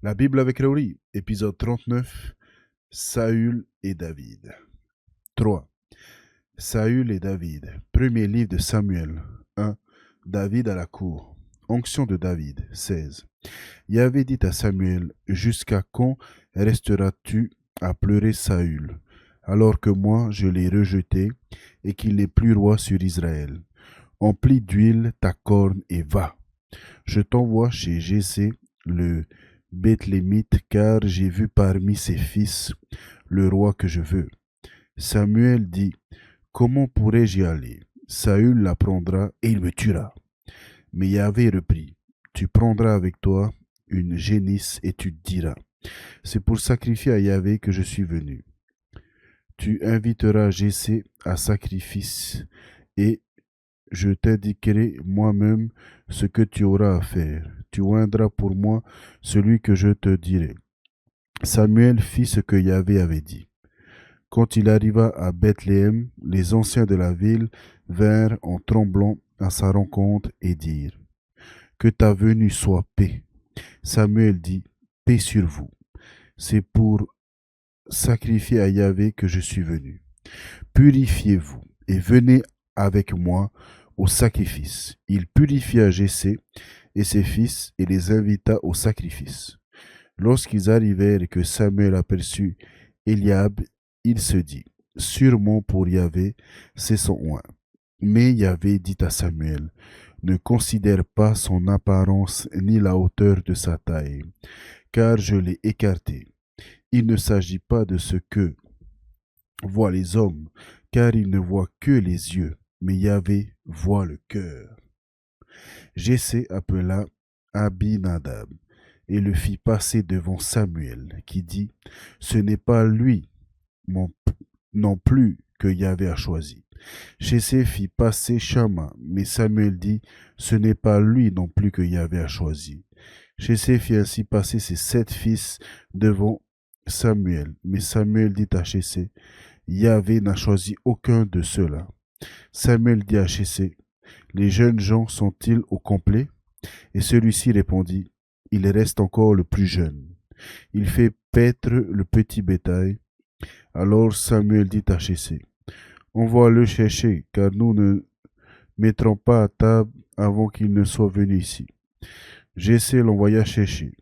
La Bible avec Laurie, épisode 39, Saül et David. 3. Saül et David. Premier livre de Samuel. 1. David à la cour. Onction de David. 16. Yahvé dit à Samuel, jusqu'à quand resteras-tu à pleurer Saül, alors que moi je l'ai rejeté et qu'il n'est plus roi sur Israël? Emplis d'huile ta corne et va. Je t'envoie chez Jessé le Béthlémite, car j'ai vu parmi ses fils le roi que je veux. Samuel dit, comment pourrais-je y aller? Saül l'apprendra et il me tuera. Mais Yahvé reprit, tu prendras avec toi une génisse et tu diras, c'est pour sacrifier à Yahvé que je suis venu. Tu inviteras Jessé à sacrifice et je t'indiquerai moi-même ce que tu auras à faire. Tu oindras pour moi celui que je te dirai. Samuel fit ce que Yahvé avait dit. Quand il arriva à Bethléem, les anciens de la ville vinrent en tremblant à sa rencontre et dirent, que ta venue soit paix. Samuel dit, paix sur vous. C'est pour sacrifier à Yahvé que je suis venu. Purifiez-vous et venez avec moi au sacrifice. Il purifia Jessé et ses fils et les invita au sacrifice. Lorsqu'ils arrivèrent et que Samuel aperçut Eliab, il se dit, sûrement pour Yahvé, c'est son oint. Mais Yahvé dit à Samuel, ne considère pas son apparence ni la hauteur de sa taille, car je l'ai écarté. Il ne s'agit pas de ce que voient les hommes, car ils ne voient que les yeux, mais Yahvé voit le cœur. Jessé appela Abinadab et le fit passer devant Samuel, qui dit, ce n'est pas lui non plus que Yahvé a choisi. Jessé fit passer Shama, mais Samuel dit, ce n'est pas lui non plus que Yahvé a choisi. Jessé fit ainsi passer ses 7 fils devant Samuel, mais Samuel dit à Jessé, Yahvé n'a choisi aucun de ceux-là. Samuel dit à Jessé, les jeunes gens sont-ils au complet? Et celui-ci répondit, il reste encore le plus jeune. Il fait paître le petit bétail. Alors Samuel dit à Jessé, envoie-le chercher, car nous ne mettrons pas à table avant qu'il ne soit venu ici. Jessé l'envoya chercher.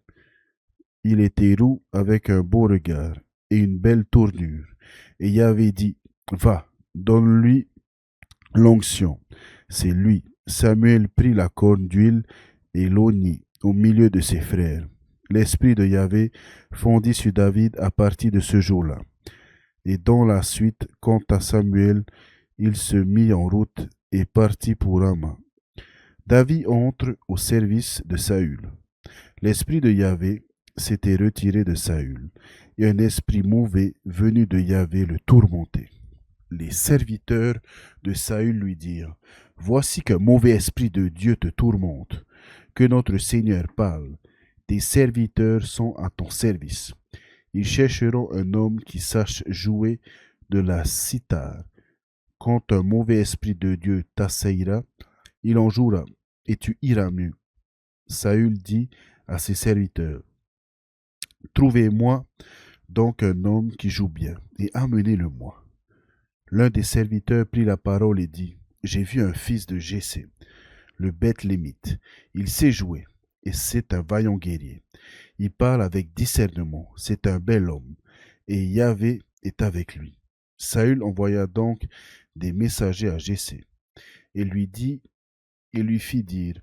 Il était roux avec un beau regard et une belle tournure. Et Yahvé dit, va, donne-lui l'onction. C'est lui. Samuel prit la corne d'huile et l'oignit au milieu de ses frères. L'esprit de Yahvé fondit sur David à partir de ce jour-là. Et dans la suite, quant à Samuel, il se mit en route et partit pour Rama. David entre au service de Saül. L'esprit de Yahvé s'était retiré de Saül, et un esprit mauvais venu de Yahvé le tourmentait. Les serviteurs de Saül lui dirent, voici qu'un mauvais esprit de Dieu te tourmente. Que notre Seigneur parle. Tes serviteurs sont à ton service. Ils chercheront un homme qui sache jouer de la cithare. Quand un mauvais esprit de Dieu t'assaillira, il en jouera, et tu iras mieux. Saül dit à ses serviteurs, trouvez-moi donc un homme qui joue bien, et amenez-le-moi. L'un des serviteurs prit la parole et dit, j'ai vu un fils de Jessé, le Béthlémite. Il sait jouer, et c'est un vaillant guerrier. Il parle avec discernement, c'est un bel homme, et Yahvé est avec lui. Saül envoya donc des messagers à Jessé, et lui fit dire,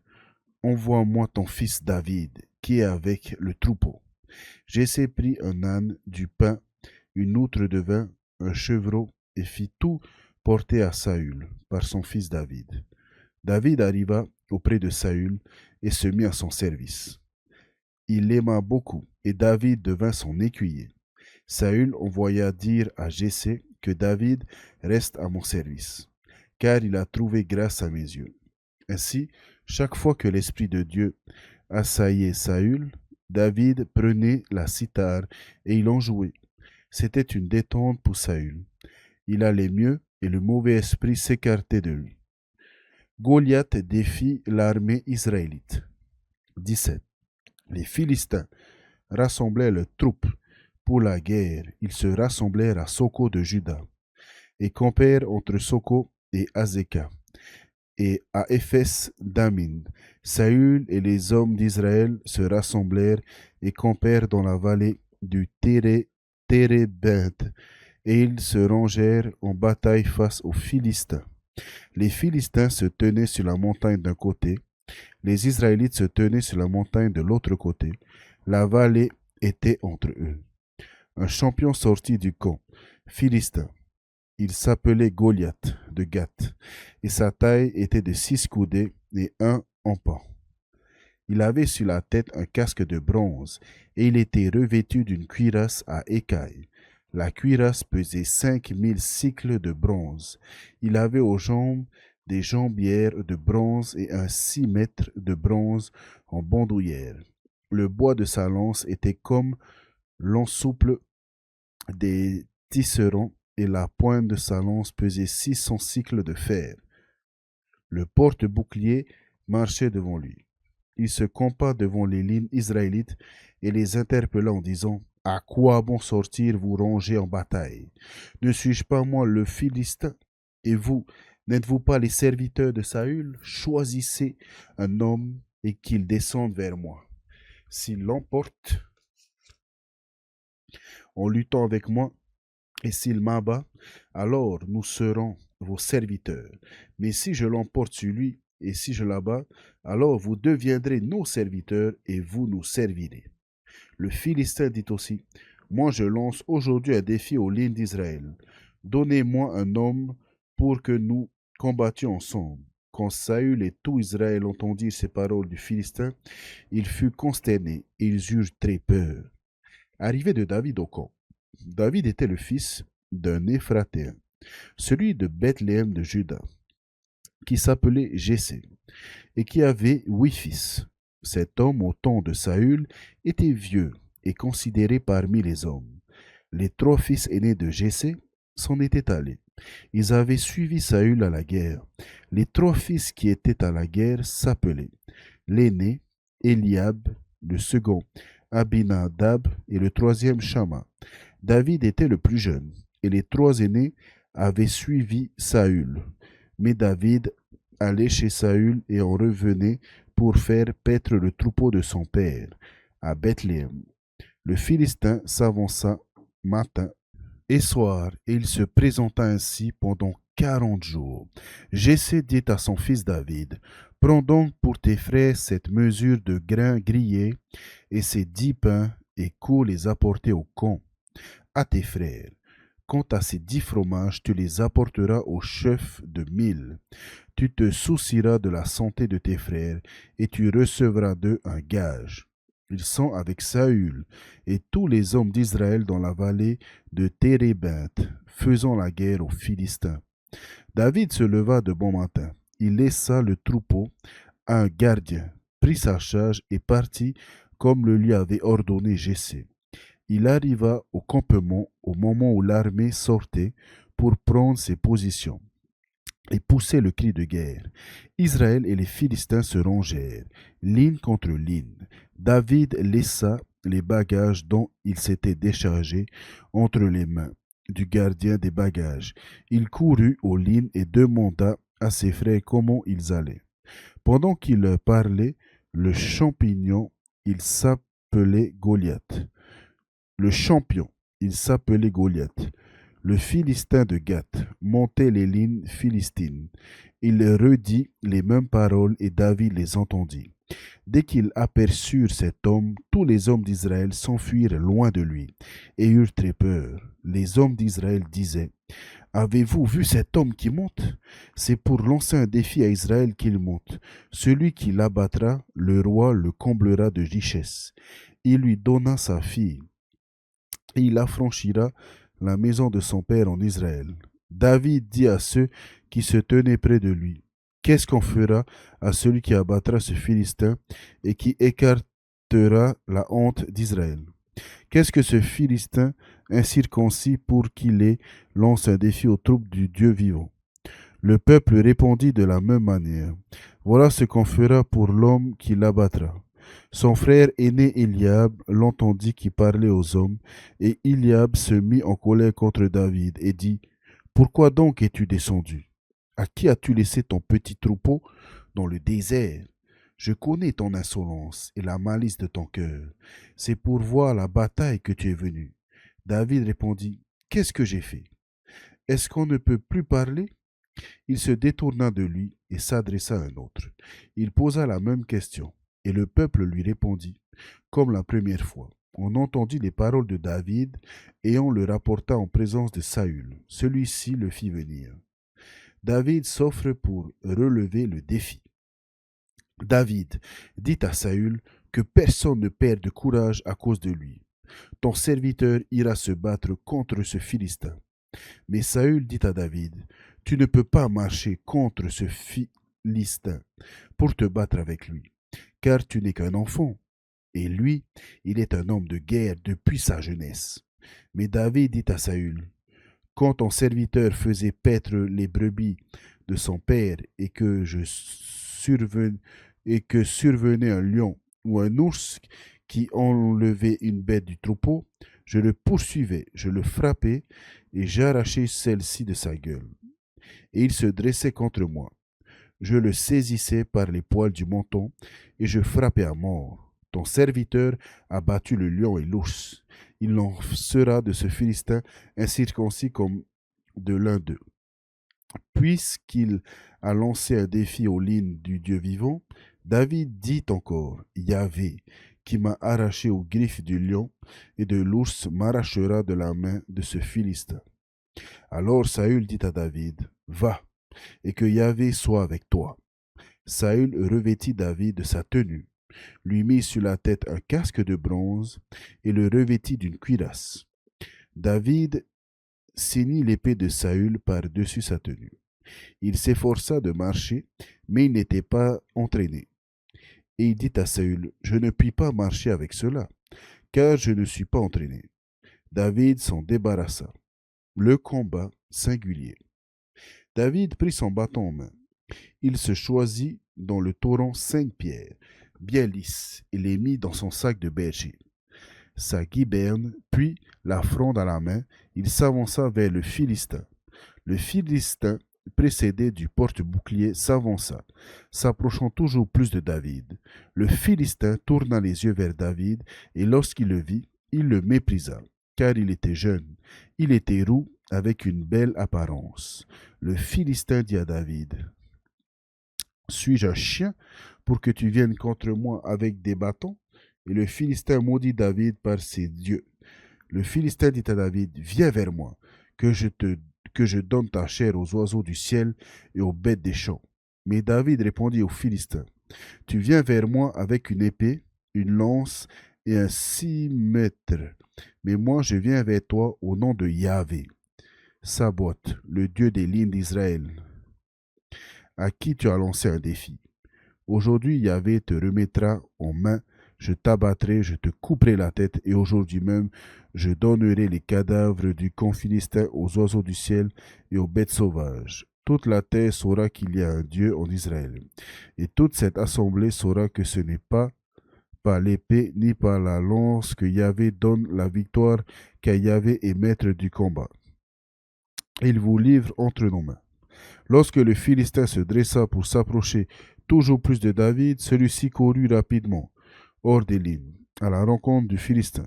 envoie-moi ton fils David, qui est avec le troupeau. Jessé prit un âne, du pain, une outre de vin, un chevreau, et fit tout porter à Saül par son fils David. David arriva auprès de Saül et se mit à son service. Il l'aima beaucoup, et David devint son écuyer. Saül envoya dire à Jessé que David reste à mon service, car il a trouvé grâce à mes yeux. Ainsi, chaque fois que l'Esprit de Dieu assaillait Saül, David prenait la cithare et il en jouait. C'était une détente pour Saül. Il allait mieux et le mauvais esprit s'écartait de lui. Goliath défie l'armée israélite. 17. Les Philistins rassemblèrent leurs troupes pour la guerre. Ils se rassemblèrent à Soko de Juda et campèrent entre Soko et Azekah et à Éphès Damin. Saül et les hommes d'Israël se rassemblèrent et campèrent dans la vallée du Térébinthe, et ils se rangèrent en bataille face aux Philistins. Les Philistins se tenaient sur la montagne d'un côté, les Israélites se tenaient sur la montagne de l'autre côté. La vallée était entre eux. Un champion sortit du camp philistin. Il s'appelait Goliath de Gath, et sa taille était de 6 coudées et 1 empan. Il avait sur la tête un casque de bronze, et il était revêtu d'une cuirasse à écailles. La cuirasse pesait 5000 cycles de bronze. Il avait aux jambes des jambières de bronze et un 6 mètres de bronze en bandoulière. Le bois de sa lance était comme l'ensouple des tisserands, et la pointe de sa lance pesait 600 cycles de fer. Le porte-bouclier marchait devant lui. Il se campa devant les lignes israélites et les interpella en disant: À quoi bon sortir vous ranger en bataille? Ne suis-je pas moi le Philistin? Et vous, n'êtes-vous pas les serviteurs de Saül? Choisissez un homme et qu'il descende vers moi. S'il l'emporte en luttant avec moi, et s'il m'abat, alors nous serons vos serviteurs. Mais si je l'emporte sur lui, et si je l'abats, alors vous deviendrez nos serviteurs, et vous nous servirez. Le Philistin dit aussi: Moi je lance aujourd'hui un défi aux lignes d'Israël. Donnez-moi un homme pour que nous combattions ensemble. Quand Saül et tout Israël entendirent ces paroles du Philistin, il fut consterné, et ils eurent très peur. Arrivé de David au camp. David était le fils d'un Éphratéen, celui de Bethléem de Juda, qui s'appelait Jessé, et qui avait 8 fils. Cet homme, au temps de Saül, était vieux et considéré parmi les hommes. Les 3 fils aînés de Jessé s'en étaient allés. Ils avaient suivi Saül à la guerre. Les 3 fils qui étaient à la guerre s'appelaient l'aîné Eliab, le second Abinadab et le troisième Shama. David était le plus jeune, et les 3 aînés avaient suivi Saül. Mais David allait chez Saül et en revenait pour faire paître le troupeau de son père, à Bethléem. Le Philistin s'avança matin et soir, et il se présenta ainsi pendant 40 jours. Jessé dit à son fils David: Prends donc pour tes frères cette mesure de grains grillés et ces 10 pains, et cours les apporter au camp à tes frères. Quant à ces 10 fromages, tu les apporteras au chef de 1000. Tu te soucieras de la santé de tes frères, et tu recevras d'eux un gage. Ils sont avec Saül et tous les hommes d'Israël dans la vallée de Térébinthe, faisant la guerre aux Philistins. David se leva de bon matin. Il laissa le troupeau à un gardien, prit sa charge et partit comme le lui avait ordonné Jessé. Il arriva au campement au moment où l'armée sortait pour prendre ses positions et poussait le cri de guerre. Israël et les Philistins se rangèrent, ligne contre ligne. David laissa les bagages dont il s'était déchargé entre les mains du gardien des bagages. Il courut aux lignes et demanda à ses frères comment ils allaient. Pendant qu'il leur parlait, le champignon, il s'appelait Goliath. Le champion, il s'appelait Goliath. Le Philistin de Gath montait les lignes philistines. Il redit les mêmes paroles et David les entendit. Dès qu'ils aperçurent cet homme, tous les hommes d'Israël s'enfuirent loin de lui et eurent très peur. Les hommes d'Israël disaient: Avez-vous vu cet homme qui monte? C'est pour lancer un défi à Israël qu'il monte. Celui qui l'abattra, le roi le comblera de richesses. Il lui donna sa fille et il affranchira la maison de son père en Israël. David dit à ceux qui se tenaient près de lui: Qu'est-ce qu'on fera à celui qui abattra ce Philistin et qui écartera la honte d'Israël? Qu'est-ce que ce Philistin incirconcis pour qu'il lance un défi aux troupes du Dieu vivant? Le peuple répondit de la même manière: Voilà ce qu'on fera pour l'homme qui l'abattra. Son frère aîné Eliab l'entendit qui parlait aux hommes, et Eliab se mit en colère contre David et dit, pourquoi donc es-tu descendu? À qui as-tu laissé ton petit troupeau dans le désert? Je connais ton insolence et la malice de ton cœur. C'est pour voir la bataille que tu es venu. David répondit, qu'est-ce que j'ai fait? Est-ce qu'on ne peut plus parler? Il se détourna de lui et s'adressa à un autre. Il posa la même question, et le peuple lui répondit, comme la première fois. On entendit les paroles de David, et on le rapporta en présence de Saül. Celui-ci le fit venir. David s'offre pour relever le défi. David dit à Saül que personne ne perde de courage à cause de lui. Ton serviteur ira se battre contre ce Philistin. Mais Saül dit à David, tu ne peux pas marcher contre ce Philistin pour te battre avec lui, car tu n'es qu'un enfant, et lui, il est un homme de guerre depuis sa jeunesse. Mais David dit à Saül, quand ton serviteur faisait paître les brebis de son père et que survenait un lion ou un ours qui enlevait une bête du troupeau, je le poursuivais, je le frappais et j'arrachais celle-ci de sa gueule. Et il se dressait contre moi. Je le saisissais par les poils du menton et je frappais à mort. Ton serviteur a battu le lion et l'ours. Il en sera de ce Philistin incirconcis comme de l'un d'eux. Puisqu'il a lancé un défi aux lignes du Dieu vivant, David dit encore, Yahvé, qui m'a arraché aux griffes du lion et de l'ours m'arrachera de la main de ce Philistin. Alors Saül dit à David, va, et que Yahvé soit avec toi. Saül revêtit David de sa tenue, lui mit sur la tête un casque de bronze et le revêtit d'une cuirasse. David ceignit l'épée de Saül par-dessus sa tenue. Il s'efforça de marcher, mais il n'était pas entraîné. Et il dit à Saül, je ne puis pas marcher avec cela, car je ne suis pas entraîné. David s'en débarrassa. Le combat singulier. David prit son bâton en main. Il se choisit dans le torrent 5 pierres, bien lisses, et les mit dans son sac de berger. Sa guiberne, puis la fronde à la main, il s'avança vers le Philistin. Le Philistin, précédé du porte-bouclier, s'avança, s'approchant toujours plus de David. Le Philistin tourna les yeux vers David, et lorsqu'il le vit, il le méprisa, car il était jeune. Il était roux, avec une belle apparence. Le Philistin dit à David, suis-je un chien pour que tu viennes contre moi avec des bâtons? Et le Philistin maudit David par ses dieux. Le Philistin dit à David, viens vers moi, que je donne ta chair aux oiseaux du ciel et aux bêtes des champs. Mais David répondit au Philistin, tu viens vers moi avec une épée, une lance et un cimetière. Mais moi je viens vers toi au nom de Yahvé, Sabaoth, le Dieu des lignes d'Israël, à qui tu as lancé un défi. Aujourd'hui Yahvé te remettra en main, je t'abattrai, je te couperai la tête, et aujourd'hui même je donnerai les cadavres du camp philistin aux oiseaux du ciel et aux bêtes sauvages. Toute la terre saura qu'il y a un Dieu en Israël. Et toute cette assemblée saura que ce n'est pas par l'épée ni par la lance que Yahvé donne la victoire, car Yahvé est maître du combat. Il vous livre entre nos mains. Lorsque le Philistin se dressa pour s'approcher toujours plus de David, celui-ci courut rapidement, hors des lignes, à la rencontre du Philistin.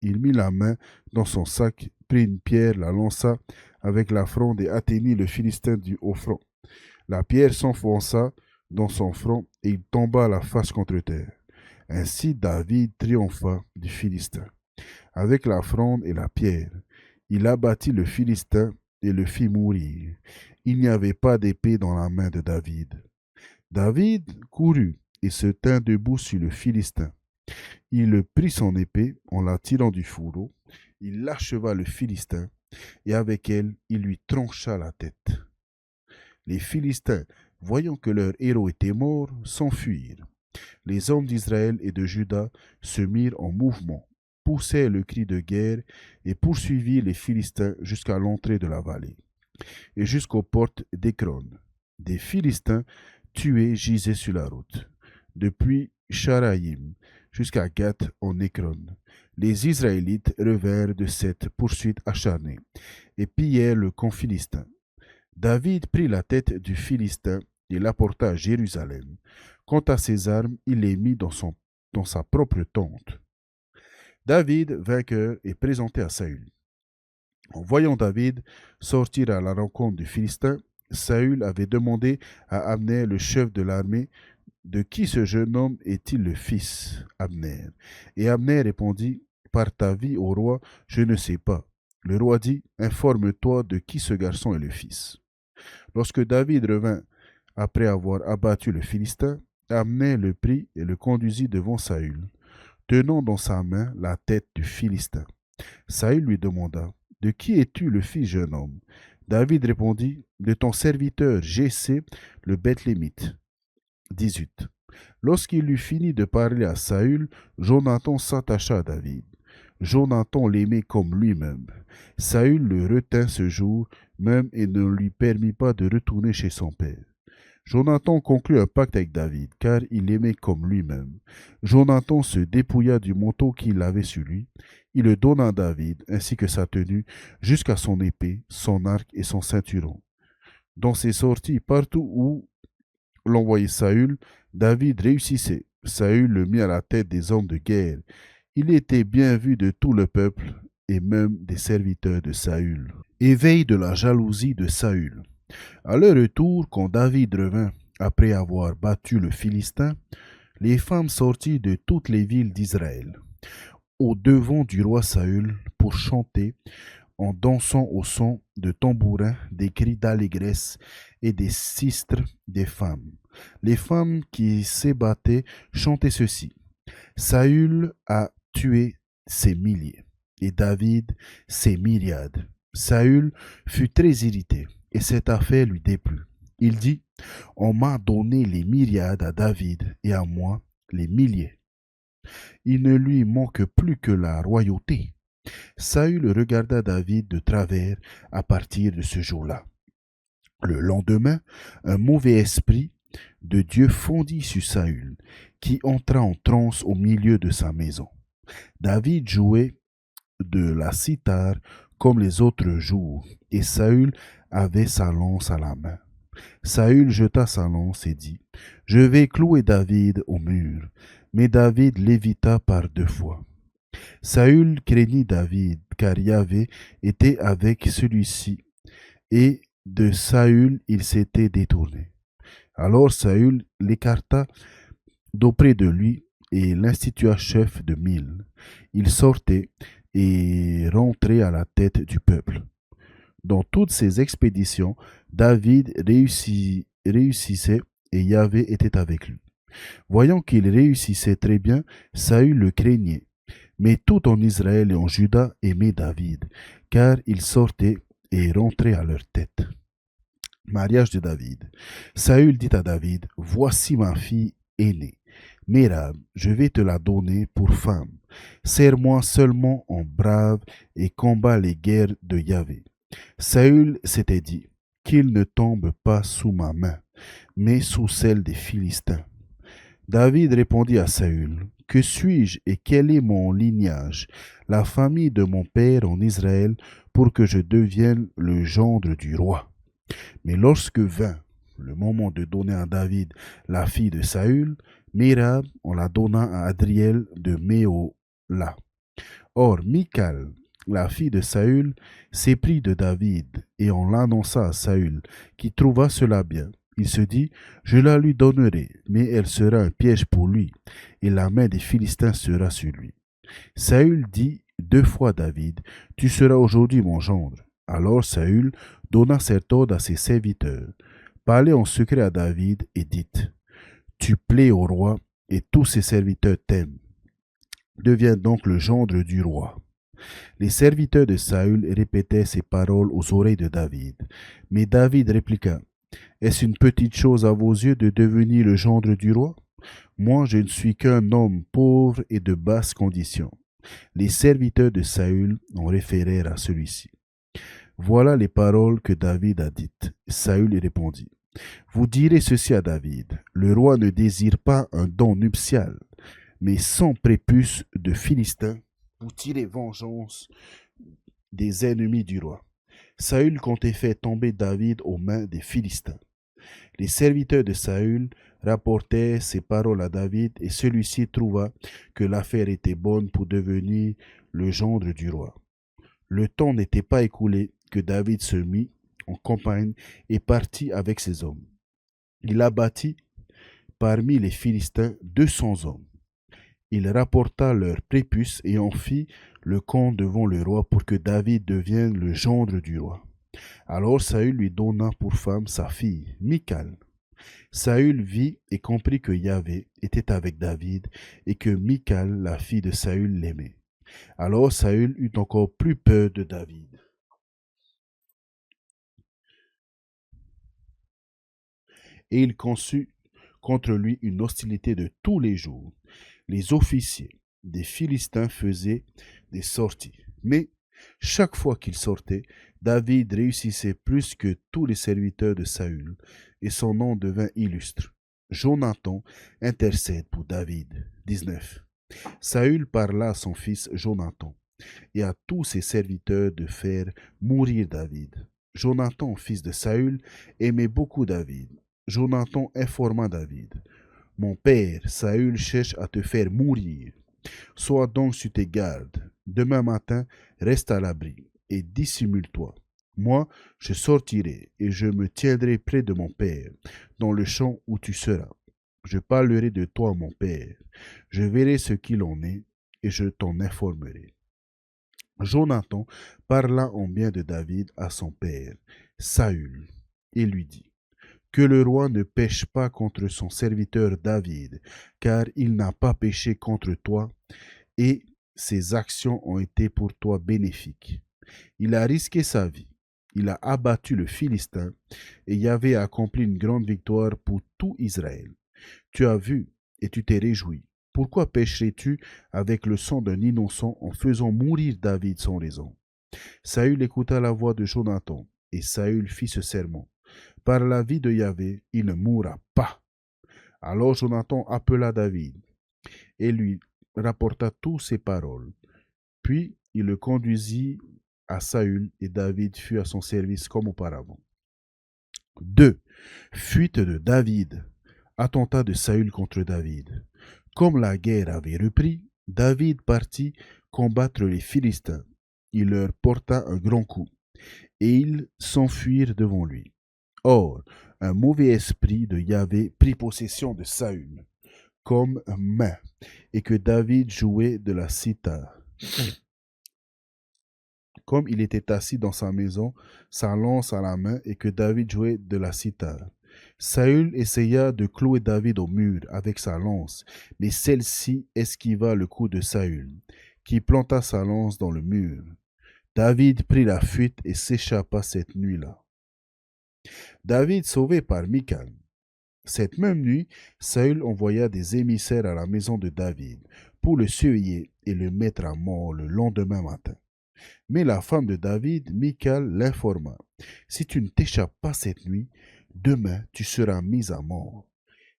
Il mit la main dans son sac, prit une pierre, la lança avec la fronde et atteignit le Philistin du haut front. La pierre s'enfonça dans son front et il tomba la face contre terre. Ainsi David triompha du Philistin. Avec la fronde et la pierre, il abattit le Philistin et le fit mourir. Il n'y avait pas d'épée dans la main de David. David courut et se tint debout sur le Philistin. Il prit son épée en la tirant du fourreau, il acheva le Philistin, et avec elle il lui trancha la tête. Les Philistins, voyant que leur héros était mort, s'enfuirent. Les hommes d'Israël et de Juda se mirent en mouvement, poussèrent le cri de guerre et poursuivirent les Philistins jusqu'à l'entrée de la vallée et jusqu'aux portes d'Écron. Des Philistins tués gisaient sur la route. Depuis Sharaïm jusqu'à Gath en Écron. Les Israélites revinrent de cette poursuite acharnée et pillèrent le camp philistin. David prit la tête du Philistin et l'apporta à Jérusalem. Quant à ses armes, il les mit dans sa propre tente. David, vainqueur, est présenté à Saül. En voyant David sortir à la rencontre du Philistin, Saül avait demandé à Abner, le chef de l'armée, de qui ce jeune homme est-il le fils, Abner? Et Abner répondit, par ta vie, ô roi, je ne sais pas. Le roi dit, informe-toi de qui ce garçon est le fils. Lorsque David revint après avoir abattu le Philistin, Abner le prit et le conduisit devant Saül, tenant dans sa main la tête du Philistin. Saül lui demanda, de qui es-tu le fils, jeune homme? David répondit, de ton serviteur Jessé, le Bethlémite. 18. Lorsqu'il eut fini de parler à Saül, Jonathan s'attacha à David. Jonathan l'aimait comme lui-même. Saül le retint ce jour même et ne lui permit pas de retourner chez son père. Jonathan conclut un pacte avec David, car il l'aimait comme lui-même. Jonathan se dépouilla du manteau qu'il avait sur lui. Il le donna à David, ainsi que sa tenue, jusqu'à son épée, son arc et son ceinturon. Dans ses sorties, partout où l'envoyait Saül, David réussissait. Saül le mit à la tête des hommes de guerre. Il était bien vu de tout le peuple et même des serviteurs de Saül. Éveil de la jalousie de Saül. À leur retour, quand David revint après avoir battu le Philistin, les femmes sortirent de toutes les villes d'Israël au devant du roi Saül pour chanter en dansant au son de tambourins, des cris d'allégresse et des sistres des femmes. Les femmes qui s'ébattaient chantaient ceci. Saül a tué ses milliers et David ses myriades. Saül fut très irrité et cette affaire lui déplut. Il dit, on m'a donné les myriades à David et à moi les milliers. Il ne lui manque plus que la royauté. Saül regarda David de travers à partir de ce jour-là. Le lendemain, un mauvais esprit de Dieu fondit sur Saül, qui entra en transe au milieu de sa maison. David jouait de la cithare comme les autres jours, et Saül avait sa lance à la main. Saül jeta sa lance et dit, « Je vais clouer David au mur. » Mais David l'évita par 2 fois. Saül craignit David, car Yahvé était avec celui-ci, et de Saül il s'était détourné. Alors Saül l'écarta d'auprès de lui et l'institua chef de 1000. Il sortait et rentrait à la tête du peuple. Dans toutes ces expéditions, David réussissait et Yahvé était avec lui. Voyant qu'il réussissait très bien, Saül le craignait. Mais tout en Israël et en Juda aimait David, car il sortait et rentrait à leur tête. Mariage de David. Saül dit à David, « Voici ma fille aînée, Mérab, je vais te la donner pour femme. Sers-moi seulement en brave et combat les guerres de Yahvé. » Saül s'était dit, « Qu'il ne tombe pas sous ma main, mais sous celle des Philistins. » David répondit à Saül, « Que suis-je et quel est mon lignage, la famille de mon père en Israël, pour que je devienne le gendre du roi ?» Mais lorsque vint le moment de donner à David la fille de Saül, Mérab, on la donna à Adriel de Méola. Or, Michal, la fille de Saül, s'éprit de David, et on l'annonça à Saül, qui trouva cela bien. Il se dit, je la lui donnerai, mais elle sera un piège pour lui, et la main des Philistins sera sur lui. Saül dit 2 fois à David, tu seras aujourd'hui mon gendre. Alors Saül donna cet ordre à ses serviteurs. Parlez en secret à David et dites, tu plais au roi, et tous ses serviteurs t'aiment. Deviens donc le gendre du roi. Les serviteurs de Saül répétaient ces paroles aux oreilles de David. Mais David répliqua, est-ce une petite chose à vos yeux de devenir le gendre du roi? Moi, je ne suis qu'un homme pauvre et de basse condition. Les serviteurs de Saül en référèrent à celui-ci. Voilà les paroles que David a dites. Saül répondit, Vous direz ceci à David, le roi ne désire pas un don nuptial, mais 100 prépuces de Philistins pour tirer vengeance des ennemis du roi. Saül comptait faire tomber David aux mains des Philistins. Les serviteurs de Saül rapportèrent ces paroles à David et celui-ci trouva que l'affaire était bonne pour devenir le gendre du roi. Le temps n'était pas écoulé que David se mit en campagne et partit avec ses hommes. Il abattit parmi les Philistins 200 hommes. Il rapporta leurs prépuces et en fit le compte devant le roi pour que David devienne le gendre du roi. Alors Saül lui donna pour femme sa fille, Michal. Saül vit et comprit que Yahvé était avec David et que Michal, la fille de Saül, l'aimait. Alors Saül eut encore plus peur de David. Et il conçut contre lui une hostilité de tous les jours. Les officiers des Philistins faisaient des sorties. Mais chaque fois qu'il sortait, David réussissait plus que tous les serviteurs de Saül, et son nom devint illustre. Jonathan intercède pour David. 19. Saül parla à son fils Jonathan et à tous ses serviteurs de faire mourir David. Jonathan, fils de Saül, aimait beaucoup David. Jonathan informa David. Mon père, Saül cherche à te faire mourir. Sois donc sur tes gardes. Demain matin, reste à l'abri et dissimule-toi. Moi, je sortirai et je me tiendrai près de mon père, dans le champ où tu seras. Je parlerai de toi à mon père. Je verrai ce qu'il en est et je t'en informerai. Jonathan parla en bien de David à son père, Saül, et lui dit, que le roi ne pêche pas contre son serviteur David, car il n'a pas péché contre toi, et ses actions ont été pour toi bénéfiques. Il a risqué sa vie, il a abattu le Philistin, et Yahvé a accompli une grande victoire pour tout Israël. Tu as vu, et tu t'es réjoui. Pourquoi pécherais-tu avec le sang d'un innocent en faisant mourir David sans raison? Saül écouta la voix de Jonathan, et Saül fit ce serment. Par la vie de Yahvé, il ne mourra pas. Alors Jonathan appela David et lui rapporta toutes ces paroles. Puis il le conduisit à Saül et David fut à son service comme auparavant. 2. Fuite de David. Attentat de Saül contre David. Comme la guerre avait repris, David partit combattre les Philistins. Il leur porta un grand coup, et ils s'enfuirent devant lui. Or, un mauvais esprit de Yahvé prit possession de Saül, comme main, et que David jouait de la cithare. Comme il était assis dans sa maison, sa lance à la main, et que David jouait de la cithare. Saül essaya de clouer David au mur avec sa lance, mais celle-ci esquiva le coup de Saül, qui planta sa lance dans le mur. David prit la fuite et s'échappa cette nuit-là. David sauvé par Michal. Cette même nuit, Saül envoya des émissaires à la maison de David pour le surveiller et le mettre à mort le lendemain matin. Mais la femme de David, Michal, l'informa. Si tu ne t'échappes pas cette nuit, demain tu seras mis à mort.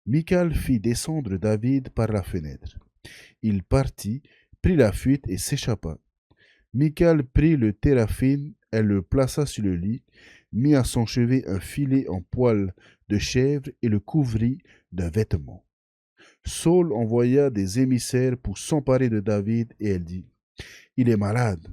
Michal fit descendre David par la fenêtre. Il partit, prit la fuite et s'échappa. Michal prit le téraphine, elle le plaça sur le lit, mit à son chevet un filet en poil de chèvre et le couvrit d'un vêtement. Saul envoya des émissaires pour s'emparer de David et elle dit, « Il est malade. »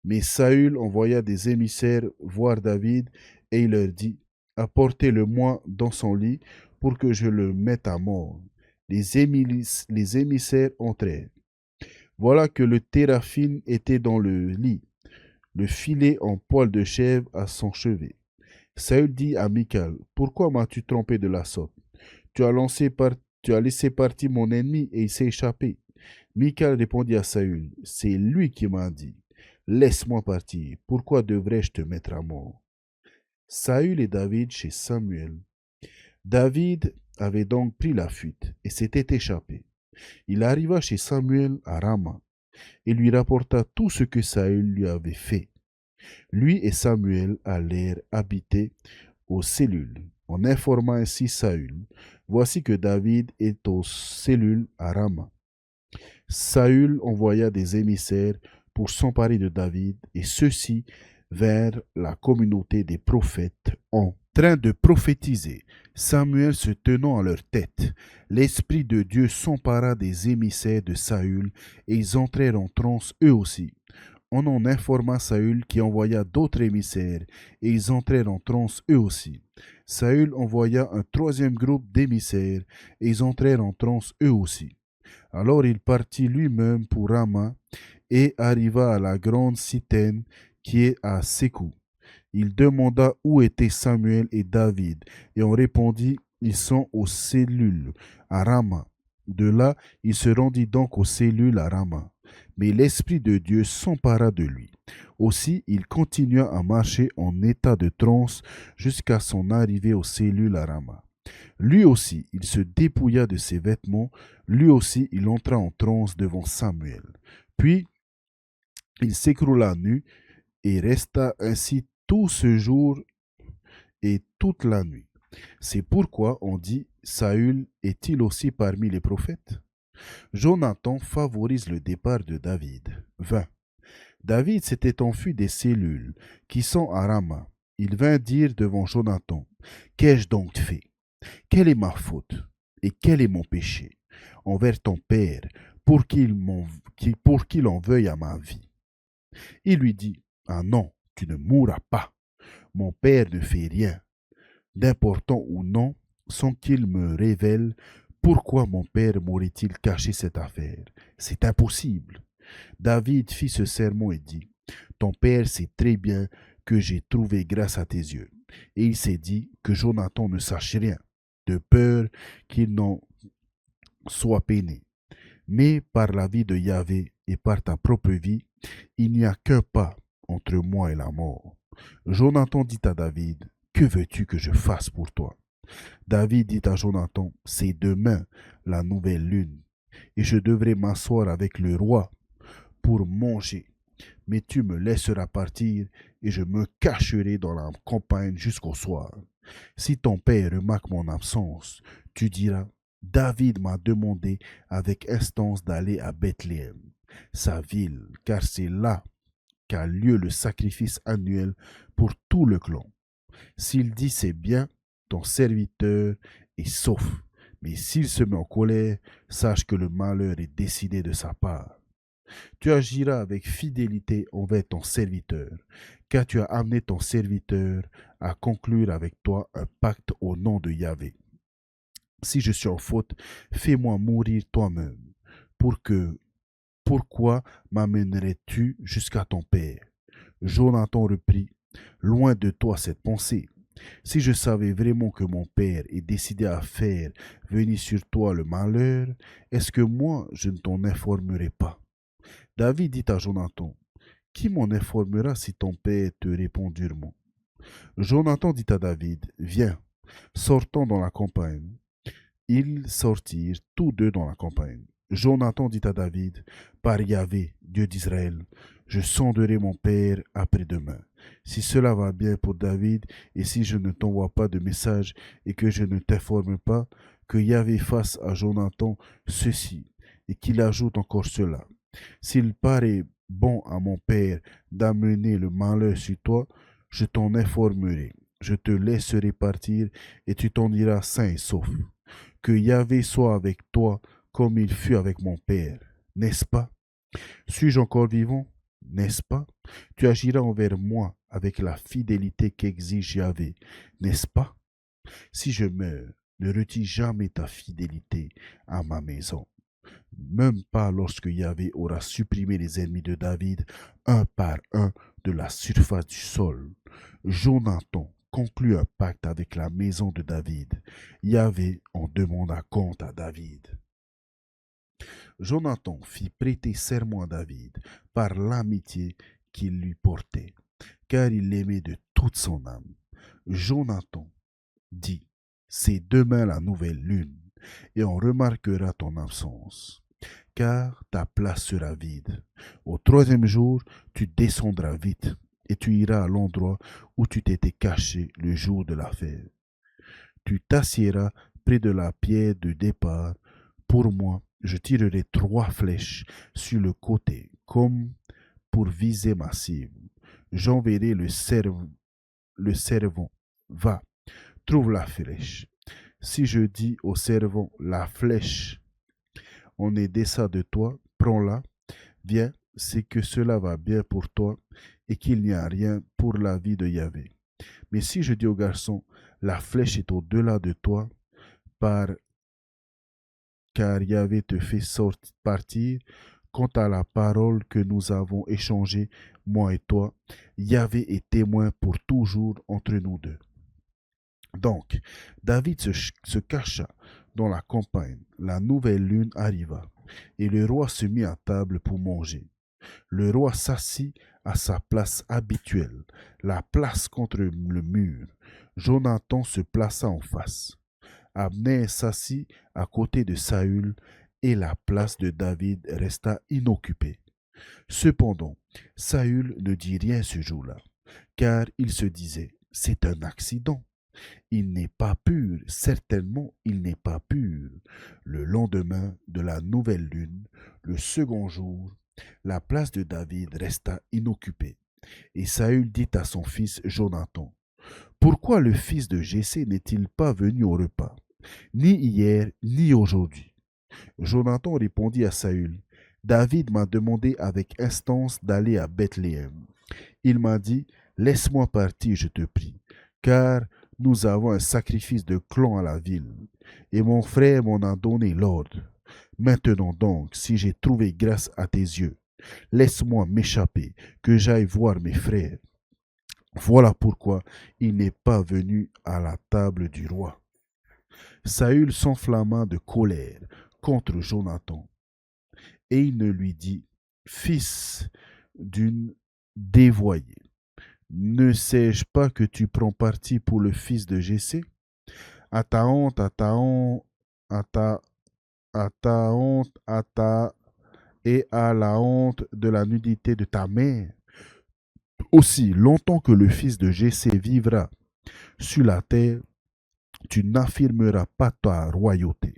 Mais Saül envoya des émissaires voir David et il leur dit, « Apportez-le-moi dans son lit pour que je le mette à mort. » Les émissaires entrèrent. Voilà que le téraphine était dans le lit, le filet en poil de chèvre à son chevet. Saül dit à Michal, « Pourquoi m'as-tu trompé de la sorte? Tu as laissé partir mon ennemi et il s'est échappé. » Michal répondit à Saül, « C'est lui qui m'a dit, laisse-moi partir, pourquoi devrais-je te mettre à mort? » Saül et David chez Samuel. David avait donc pris la fuite et s'était échappé. Il arriva chez Samuel à Rama et lui rapporta tout ce que Saül lui avait fait. Lui et Samuel allèrent habiter aux cellules. en informant ainsi Saül. Voici que David est aux cellules à Rama. Saül envoya des émissaires pour s'emparer de David, et ceux-ci vers la communauté des prophètes en train de prophétiser, Samuel se tenant à leur tête. L'Esprit de Dieu s'empara des émissaires de Saül, et ils entrèrent en transe eux aussi. On en informa Saül qui envoya d'autres émissaires, et ils entrèrent en transe eux aussi. Saül envoya un troisième groupe d'émissaires, et ils entrèrent en transe eux aussi. Alors il partit lui-même pour Rama, et arriva à la grande citerne qui est à Sékou. Il demanda où étaient Samuel et David, et on répondit, ils sont aux cellules à Rama. De là, il se rendit donc aux cellules à Rama. Mais l'Esprit de Dieu s'empara de lui. Aussi, il continua à marcher en état de transe jusqu'à son arrivée aux cellules à Rama. Lui aussi, il se dépouilla de ses vêtements, lui aussi, il entra en transe devant Samuel. Puis, il s'écroula nu et resta ainsi tout ce jour et toute la nuit. C'est pourquoi on dit, Saül est-il aussi parmi les prophètes? Jonathan favorise le départ de David. 20. David s'était enfui des cellules qui sont à Rama. Il vint dire devant Jonathan, qu'ai-je donc fait? Quelle est ma faute et quel est mon péché envers ton père pour qu'il en veuille à ma vie? Il lui dit, ah non, tu ne mourras pas. Mon père ne fait rien, d'important ou non, sans qu'il me révèle pourquoi mon père m'aurait-il caché cette affaire. C'est impossible. David fit ce sermon et dit, ton père sait très bien que j'ai trouvé grâce à tes yeux. Et il s'est dit que Jonathan ne sache rien, de peur qu'il n'en soit peiné. Mais par la vie de Yahvé et par ta propre vie, il n'y a qu'un pas entre moi et la mort. Jonathan dit à David, que veux-tu que je fasse pour toi? David dit à Jonathan, c'est demain la nouvelle lune, et je devrais m'asseoir avec le roi pour manger. Mais tu me laisseras partir, et je me cacherai dans la campagne jusqu'au soir. Si ton père remarque mon absence, tu diras, David m'a demandé avec instance d'aller à Bethléem, sa ville, car c'est là qu'a lieu le sacrifice annuel pour tout le clan. S'il dit c'est bien, ton serviteur est sauf. Mais s'il se met en colère, sache que le malheur est décidé de sa part. Tu agiras avec fidélité envers ton serviteur, car tu as amené ton serviteur à conclure avec toi un pacte au nom de Yahvé. Si je suis en faute, fais-moi mourir toi-même. Pourquoi m'amènerais-tu jusqu'à ton père? Jonathan reprit, loin de toi cette pensée. Si je savais vraiment que mon père est décidé à faire venir sur toi le malheur, est-ce que moi je ne t'en informerai pas? David dit à Jonathan, qui m'en informera si ton père te répond durement? Jonathan dit à David, viens, sortons dans la campagne. Ils sortirent tous deux dans la campagne. Jonathan dit à David, par Yahvé, Dieu d'Israël, je sonderai mon père après-demain. Si cela va bien pour David, et si je ne t'envoie pas de message et que je ne t'informe pas, que Yahvé fasse à Jonathan ceci, et qu'il ajoute encore cela. S'il paraît bon à mon père d'amener le malheur sur toi, je t'en informerai. Je te laisserai partir, et tu t'en iras sain et sauf. Que Yahvé soit avec toi comme il fut avec mon père, n'est-ce pas? Suis-je encore vivant, n'est-ce pas? Tu agiras envers moi avec la fidélité qu'exige Yahvé, n'est-ce pas? Si je meurs, ne retire jamais ta fidélité à ma maison, même pas lorsque Yahvé aura supprimé les ennemis de David un par un de la surface du sol. Jonathan conclut un pacte avec la maison de David. Yahvé en demanda compte à David. Jonathan fit prêter serment à David par l'amitié qu'il lui portait, car il l'aimait de toute son âme. Jonathan dit, c'est demain la nouvelle lune, et on remarquera ton absence, car ta place sera vide. Au troisième jour, tu descendras vite, et tu iras à l'endroit où tu t'étais caché le jour de la fête. tu t'assiéras près de la pierre de départ. Pour moi, je tirerai 3 flèches sur le côté, comme pour viser ma cible. J'enverrai le servant. Va, trouve la flèche. Si je dis au servant, la flèche en est deçà de toi, prends-la. Viens, c'est que cela va bien pour toi et qu'il n'y a rien pour la vie de Yahvé. Mais si je dis au garçon, la flèche est au-delà de toi, par, car Yahvé te fait partir, quant à la parole que nous avons échangée, moi et toi, Yahvé est témoin pour toujours entre nous deux. Donc, David se cacha dans la campagne. La nouvelle lune arriva, et le roi se mit à table pour manger. Le roi s'assit à sa place habituelle, la place contre le mur. Jonathan se plaça en face. Abner s'assit à côté de Saül, et la place de David resta inoccupée. Cependant, Saül ne dit rien ce jour-là, car il se disait, c'est un accident. Il n'est pas pur, certainement il n'est pas pur. Le lendemain de la nouvelle lune, le second jour, la place de David resta inoccupée. Et Saül dit à son fils Jonathan, pourquoi le fils de Jessé n'est-il pas venu au repas, ni hier, ni aujourd'hui? Jonathan répondit à Saül, David m'a demandé avec instance d'aller à Bethléem. Il m'a dit, laisse-moi partir, je te prie, car nous avons un sacrifice de clan à la ville, et mon frère m'en a donné l'ordre. Maintenant donc, si j'ai trouvé grâce à tes yeux, laisse-moi m'échapper, que j'aille voir mes frères. Voilà pourquoi il n'est pas venu à la table du roi. Saül s'enflamma de colère contre Jonathan, et il ne lui dit, fils d'une dévoyée, ne sais-je pas que tu prends parti pour le fils de Jessé? À ta honte, à ta honte, à ta honte, et à la honte de la nudité de ta mère. Aussi longtemps que le fils de Jessé vivra sur la terre, tu n'affirmeras pas ta royauté.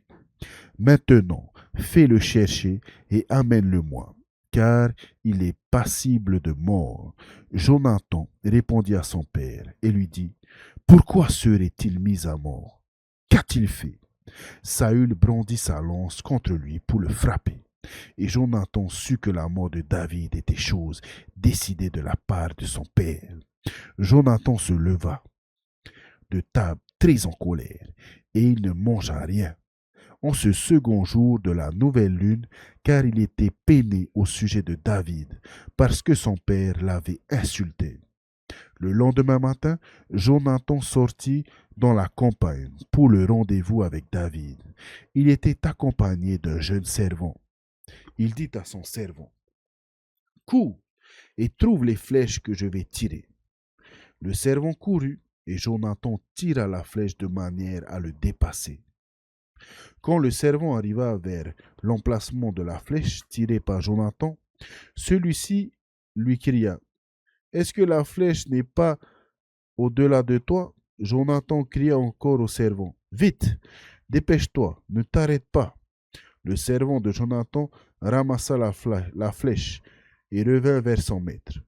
Maintenant, fais-le chercher et amène-le-moi, car il est passible de mort. Jonathan répondit à son père et lui dit, pourquoi serait-il mis à mort? Qu'a-t-il fait? Saül brandit sa lance contre lui pour le frapper. Et Jonathan sut que la mort de David était chose décidée de la part de son père. Jonathan se leva de table très en colère, et il ne mangea rien en ce second jour de la nouvelle lune, car il était peiné au sujet de David, parce que son père l'avait insulté. Le lendemain matin, Jonathan sortit dans la campagne pour le rendez-vous avec David. Il était accompagné d'un jeune servant. Il dit à son servant, « Cours et trouve les flèches que je vais tirer. » Le servant courut, et Jonathan tira la flèche de manière à le dépasser. Quand le servant arriva vers l'emplacement de la flèche tirée par Jonathan, celui-ci lui cria, « Est-ce que la flèche n'est pas au-delà de toi? » Jonathan cria encore au servant, « Vite, dépêche-toi, ne t'arrête pas. » Le servant de Jonathan ramassa la flèche et revint vers son maître.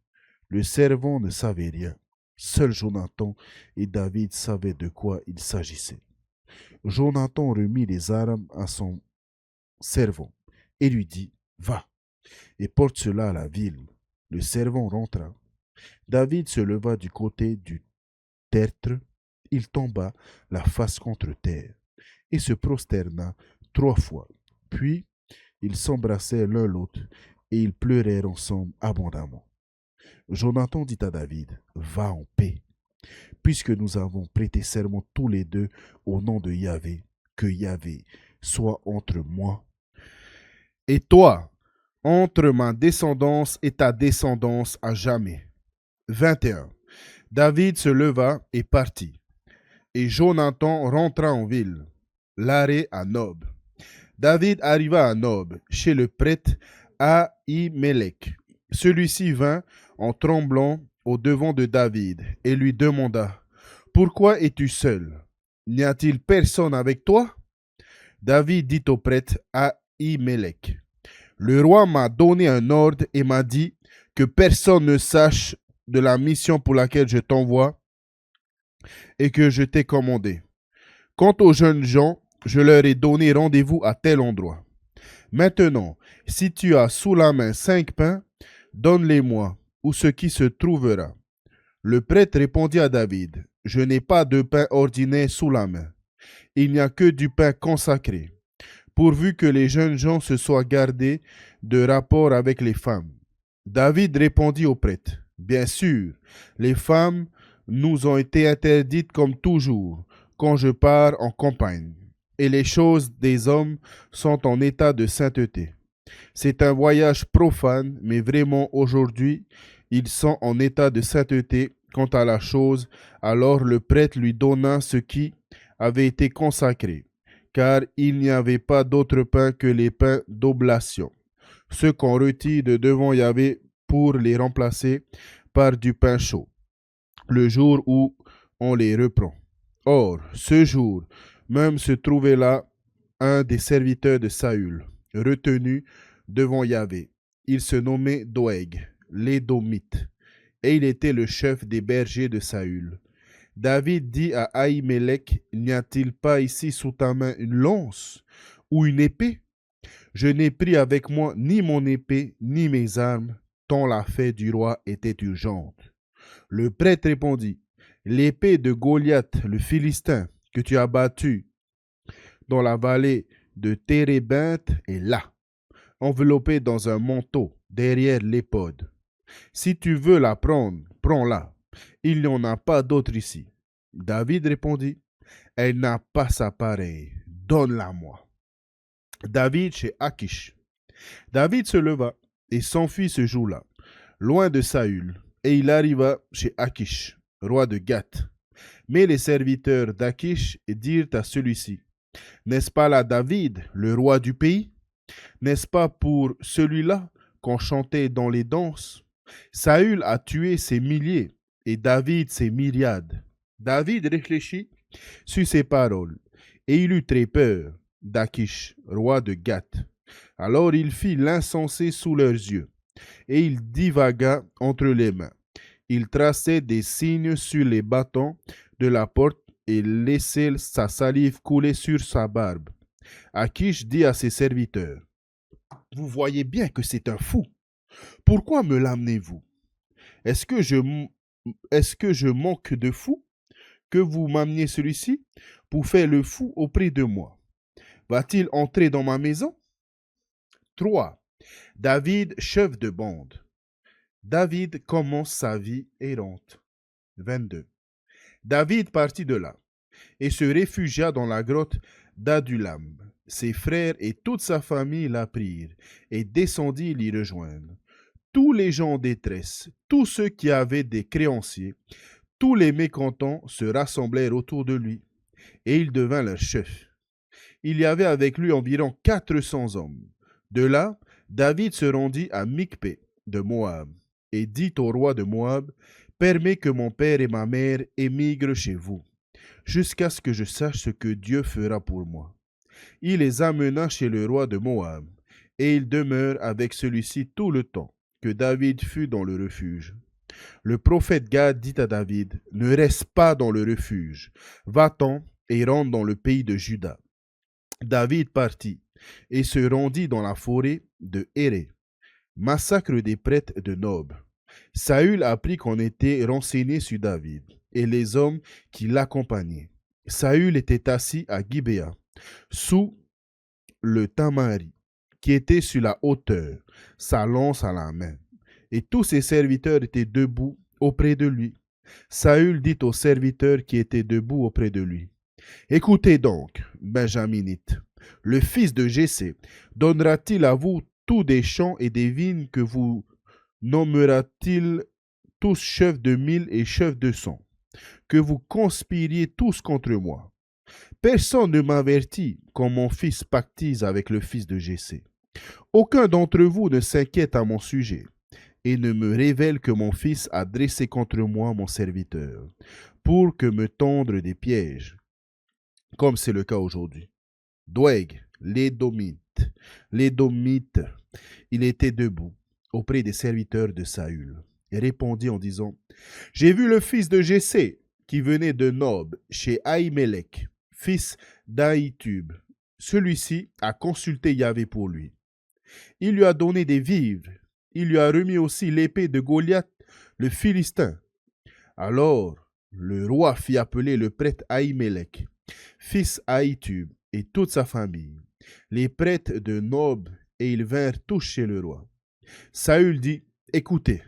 Le servant ne savait rien. Seul Jonathan et David savaient de quoi il s'agissait. Jonathan remit les armes à son servant et lui dit, « Va, et porte cela à la ville. » Le servant rentra. David se leva du côté du tertre. Il tomba la face contre terre et se prosterna 3 fois. Puis, ils s'embrassèrent l'un l'autre et ils pleurèrent ensemble abondamment. Jonathan dit à David, « Va en paix, puisque nous avons prêté serment tous les deux au nom de Yahvé, que Yahvé soit entre moi et toi, entre ma descendance et ta descendance à jamais. » 21. David se leva et partit, et Jonathan rentra en ville. L'arrêt à Nob. David arriva à Nob, chez le prêtre Ahimelech. Celui-ci vint en tremblant au devant de David et lui demanda, « Pourquoi es-tu seul? » n'y a-t-il personne avec toi? David dit au prêtre Ahimelech, le roi m'a donné un ordre et m'a dit que personne ne sache de la mission pour laquelle je t'envoie et que je t'ai commandé. Quant aux jeunes gens, je leur ai donné rendez-vous à tel endroit. Maintenant, si tu as sous la main 5 pains, donne-les-moi, ou ce qui se trouvera. Le prêtre répondit à David, je n'ai pas de pain ordinaire sous la main. Il n'y a que du pain consacré, pourvu que les jeunes gens se soient gardés de rapport avec les femmes. David répondit au prêtre, bien sûr, les femmes nous ont été interdites comme toujours, quand je pars en campagne, et les choses des hommes sont en état de sainteté. C'est un voyage profane, mais vraiment aujourd'hui, ils sont en état de sainteté quant à la chose. Alors le prêtre lui donna ce qui avait été consacré, car il n'y avait pas d'autre pain que les pains d'oblation, ceux qu'on retire de devant Yahvé pour les remplacer par du pain chaud, le jour où on les reprend. Or, ce jour même se trouvait là un des serviteurs de Saül, retenu devant Yahvé. Il se nommait Doeg, l'Édomite, et il était le chef des bergers de Saül. David dit à Ahimelech, n'y a-t-il pas ici sous ta main une lance ou une épée? Je n'ai pris avec moi ni mon épée ni mes armes, tant l'affaire du roi était urgente. Le prêtre répondit, l'épée de Goliath, le Philistin, que tu as battu dans la vallée de Térébinthe est là, enveloppée dans un manteau derrière l'éphod. Si tu veux la prendre, prends-la. Il n'y en a pas d'autre ici. David répondit, elle n'a pas sa pareille. Donne-la-moi. David chez Akish. David se leva et s'enfuit ce jour-là, loin de Saül, et il arriva chez Akish, roi de Gath. Mais les serviteurs d'Akish dirent à celui-ci, n'est-ce pas là David, le roi du pays? N'est-ce pas pour celui-là qu'on chantait dans les danses? Saül a tué ses milliers et David ses myriades. David réfléchit sur ces paroles et il eut très peur d'Akish, roi de Gath. Alors il fit l'insensé sous leurs yeux et il divagua entre les mains. Il traçait des signes sur les bâtons de la porte et laissait sa salive couler sur sa barbe. Akish dit à ses serviteurs, vous voyez bien que c'est un fou. Pourquoi me l'amenez-vous? Est-ce que je manque de fou que vous m'ameniez celui-ci pour faire le fou auprès de moi? Va-t-il entrer dans ma maison? 3. David, chef de bande. David commence sa vie errante. 22. David partit de là et se réfugia dans la grotte d'Adulam. Ses frères et toute sa famille l'apprirent et descendirent l'y rejoindre. Tous les gens en détresse, tous ceux qui avaient des créanciers, tous les mécontents se rassemblèrent autour de lui, et il devint leur chef. Il y avait avec lui environ 400 hommes. De là, David se rendit à Mikpé de Moab, et dit au roi de Moab, « Permets que mon père et ma mère émigrent chez vous, jusqu'à ce que je sache ce que Dieu fera pour moi. » Il les amena chez le roi de Moab, et ils demeurent avec celui-ci tout le temps que David fut dans le refuge. Le prophète Gad dit à David, « Ne reste pas dans le refuge, va-t'en et rentre dans le pays de Juda. » David partit et se rendit dans la forêt de Héré. Massacre des prêtres de Nob. Saül apprit qu'on était renseigné sur David et les hommes qui l'accompagnaient. Saül était assis à Gibéa, sous le tamari, qui était sur la hauteur, sa lance à la main. Et tous ses serviteurs étaient debout auprès de lui. Saül dit aux serviteurs qui étaient debout auprès de lui, « Écoutez donc, Benjaminites, le fils de Jessé donnera-t-il à vous tous des champs et des vignes que vous nommera-t-il tous chefs de 1000 et chefs de 100, que vous conspiriez tous contre moi? Personne ne m'avertit quand mon fils pactise avec le fils de Jessé. Aucun d'entre vous ne s'inquiète à mon sujet et ne me révèle que mon fils a dressé contre moi mon serviteur, pour que me tendre des pièges. comme c'est le cas aujourd'hui. Doeg, l'Édomite, il était debout auprès des serviteurs de Saül et répondit en disant, j'ai vu le fils de Jessé qui venait de Nob chez Ahimelech, fils d'Ahitub. Celui-ci a consulté Yahvé pour lui. Il lui a donné des vivres. Il lui a remis aussi l'épée de Goliath, le Philistin. Alors le roi fit appeler le prêtre Ahimelech, fils d'Ahitub, et toute sa famille, les prêtres de Nob, et ils vinrent tous chez le roi. Saül dit, écoutez,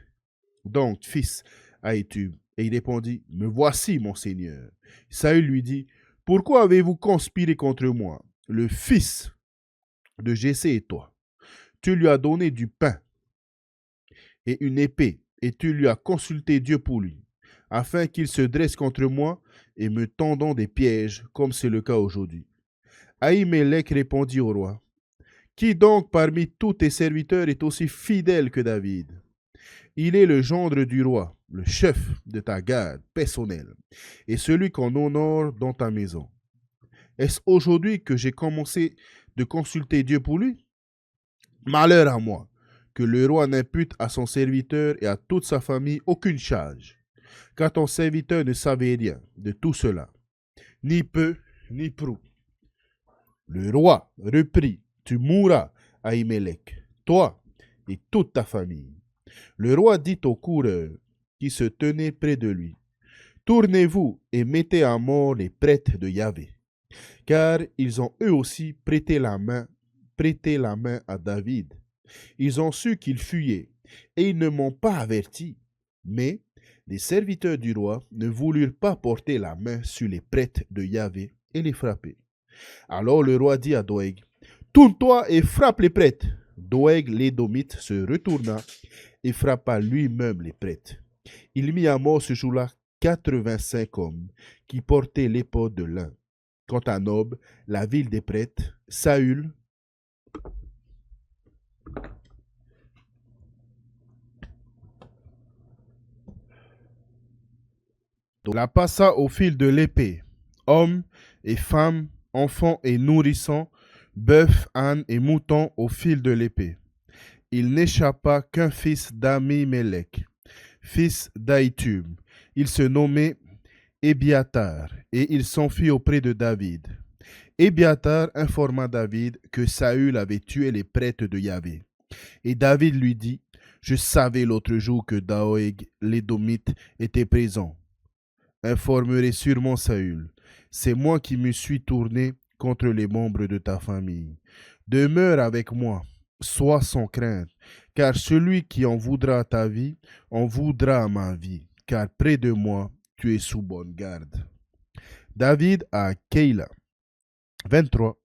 donc, fils d'Ahitub. Et il répondit, me voici, mon seigneur. Saül lui dit, pourquoi avez-vous conspiré contre moi, le fils de Jessé et toi? Tu lui as donné du pain et une épée, et tu lui as consulté Dieu pour lui, afin qu'il se dresse contre moi et me tendant des pièges, comme c'est le cas aujourd'hui. Ahimelech répondit au roi, qui donc parmi tous tes serviteurs est aussi fidèle que David? Il est le gendre du roi, le chef de ta garde personnelle, et celui qu'on honore dans ta maison. Est-ce aujourd'hui que j'ai commencé de consulter Dieu pour lui? Malheur à moi, que le roi n'impute à son serviteur et à toute sa famille aucune charge, car ton serviteur ne savait rien de tout cela, ni peu, ni prou. Le roi reprit, tu mourras, Ahimelech, toi et toute ta famille. Le roi dit aux coureurs qui se tenaient près de lui, tournez-vous et mettez à mort les prêtres de Yahvé, car ils ont eux aussi prêté la main à David. Ils ont su qu'il fuyait, et ils ne m'ont pas averti. Mais les serviteurs du roi ne voulurent pas porter la main sur les prêtres de Yahvé et les frapper. Alors le roi dit à Doeg, tourne-toi et frappe les prêtres. Doeg l'Édomite se retourna et frappa lui-même les prêtres. Il mit à mort ce jour-là 85 hommes qui portaient l'éphod de lin. Quant à Nob, la ville des prêtres, Saül la passa au fil de l'épée. Hommes et femmes, enfants et nourrissons, bœufs, ânes et moutons au fil de l'épée. Il n'échappa qu'un fils d'Amimélec, fils d'Ahitub. Il se nommait Ébiatar, et il s'enfuit auprès de David. Ébiatar informa David que Saül avait tué les prêtres de Yahvé. Et David lui dit, je savais l'autre jour que Doeg l'Édomite était présent. Informerai sûrement Saül. C'est moi qui me suis tourné contre les membres de ta famille. Demeure avec moi, sois sans crainte, car celui qui en voudra à ta vie, en voudra à ma vie, car près de moi, tu es sous bonne garde. David à Keïla. 23.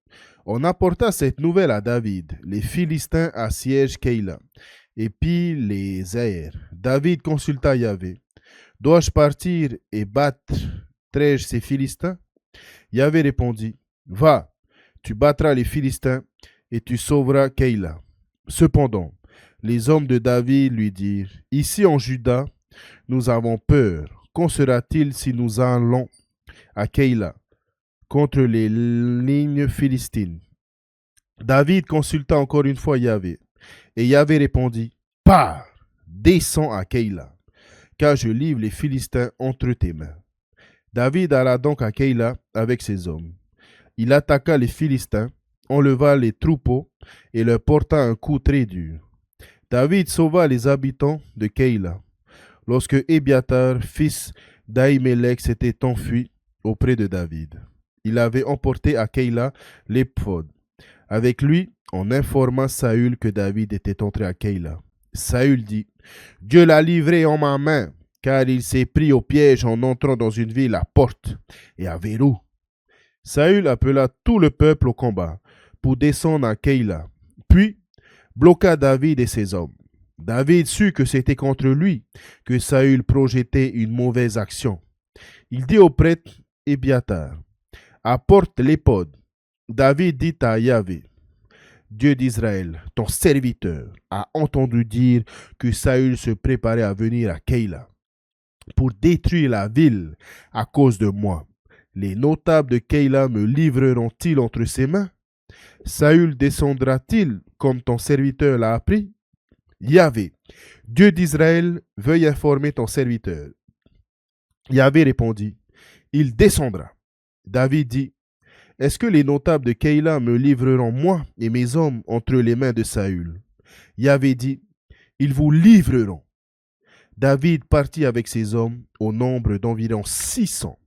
On apporta cette nouvelle à David. Les Philistins assiègent Keïla et pillent les aires. David consulta Yahvé. Dois-je partir et battrai-je ces Philistins? Yahvé répondit, va, tu battras les Philistins et tu sauveras Keïla. Cependant, les hommes de David lui dirent, ici en Juda, nous avons peur. Qu'en sera-t-il si nous allons à Keïla contre les lignes philistines? David consulta encore une fois Yahvé, et Yahvé répondit, pars, descends à Keïla, car je livre les Philistins entre tes mains. David alla donc à Keïla avec ses hommes. Il attaqua les Philistins, enleva les troupeaux et leur porta un coup très dur. David sauva les habitants de Keïla. Lorsque Ébiatar, fils d'Ahimelech, s'était enfui auprès de David, il avait emporté à Keïla l'éphod. Avec lui, on informa Saül que David était entré à Keïla. Saül dit, Dieu l'a livré en ma main, car il s'est pris au piège en entrant dans une ville à porte et à verrou. Saül appela tout le peuple au combat pour descendre à Keïla, puis bloqua David et ses hommes. David sut que c'était contre lui que Saül projetait une mauvaise action. Il dit au prêtre Ébiatar, apporte l'éphod. David dit à Yahvé, Dieu d'Israël, ton serviteur, a entendu dire que Saül se préparait à venir à Keïla pour détruire la ville à cause de moi. Les notables de Keïla me livreront-ils entre ses mains? Saül descendra-t-il comme ton serviteur l'a appris? Yahvé, Dieu d'Israël, veuille informer ton serviteur. Yahvé répondit, il descendra. David dit, est-ce que les notables de Keïla me livreront moi et mes hommes entre les mains de Saül? Yahvé dit, ils vous livreront. David partit avec ses hommes au nombre d'environ 600.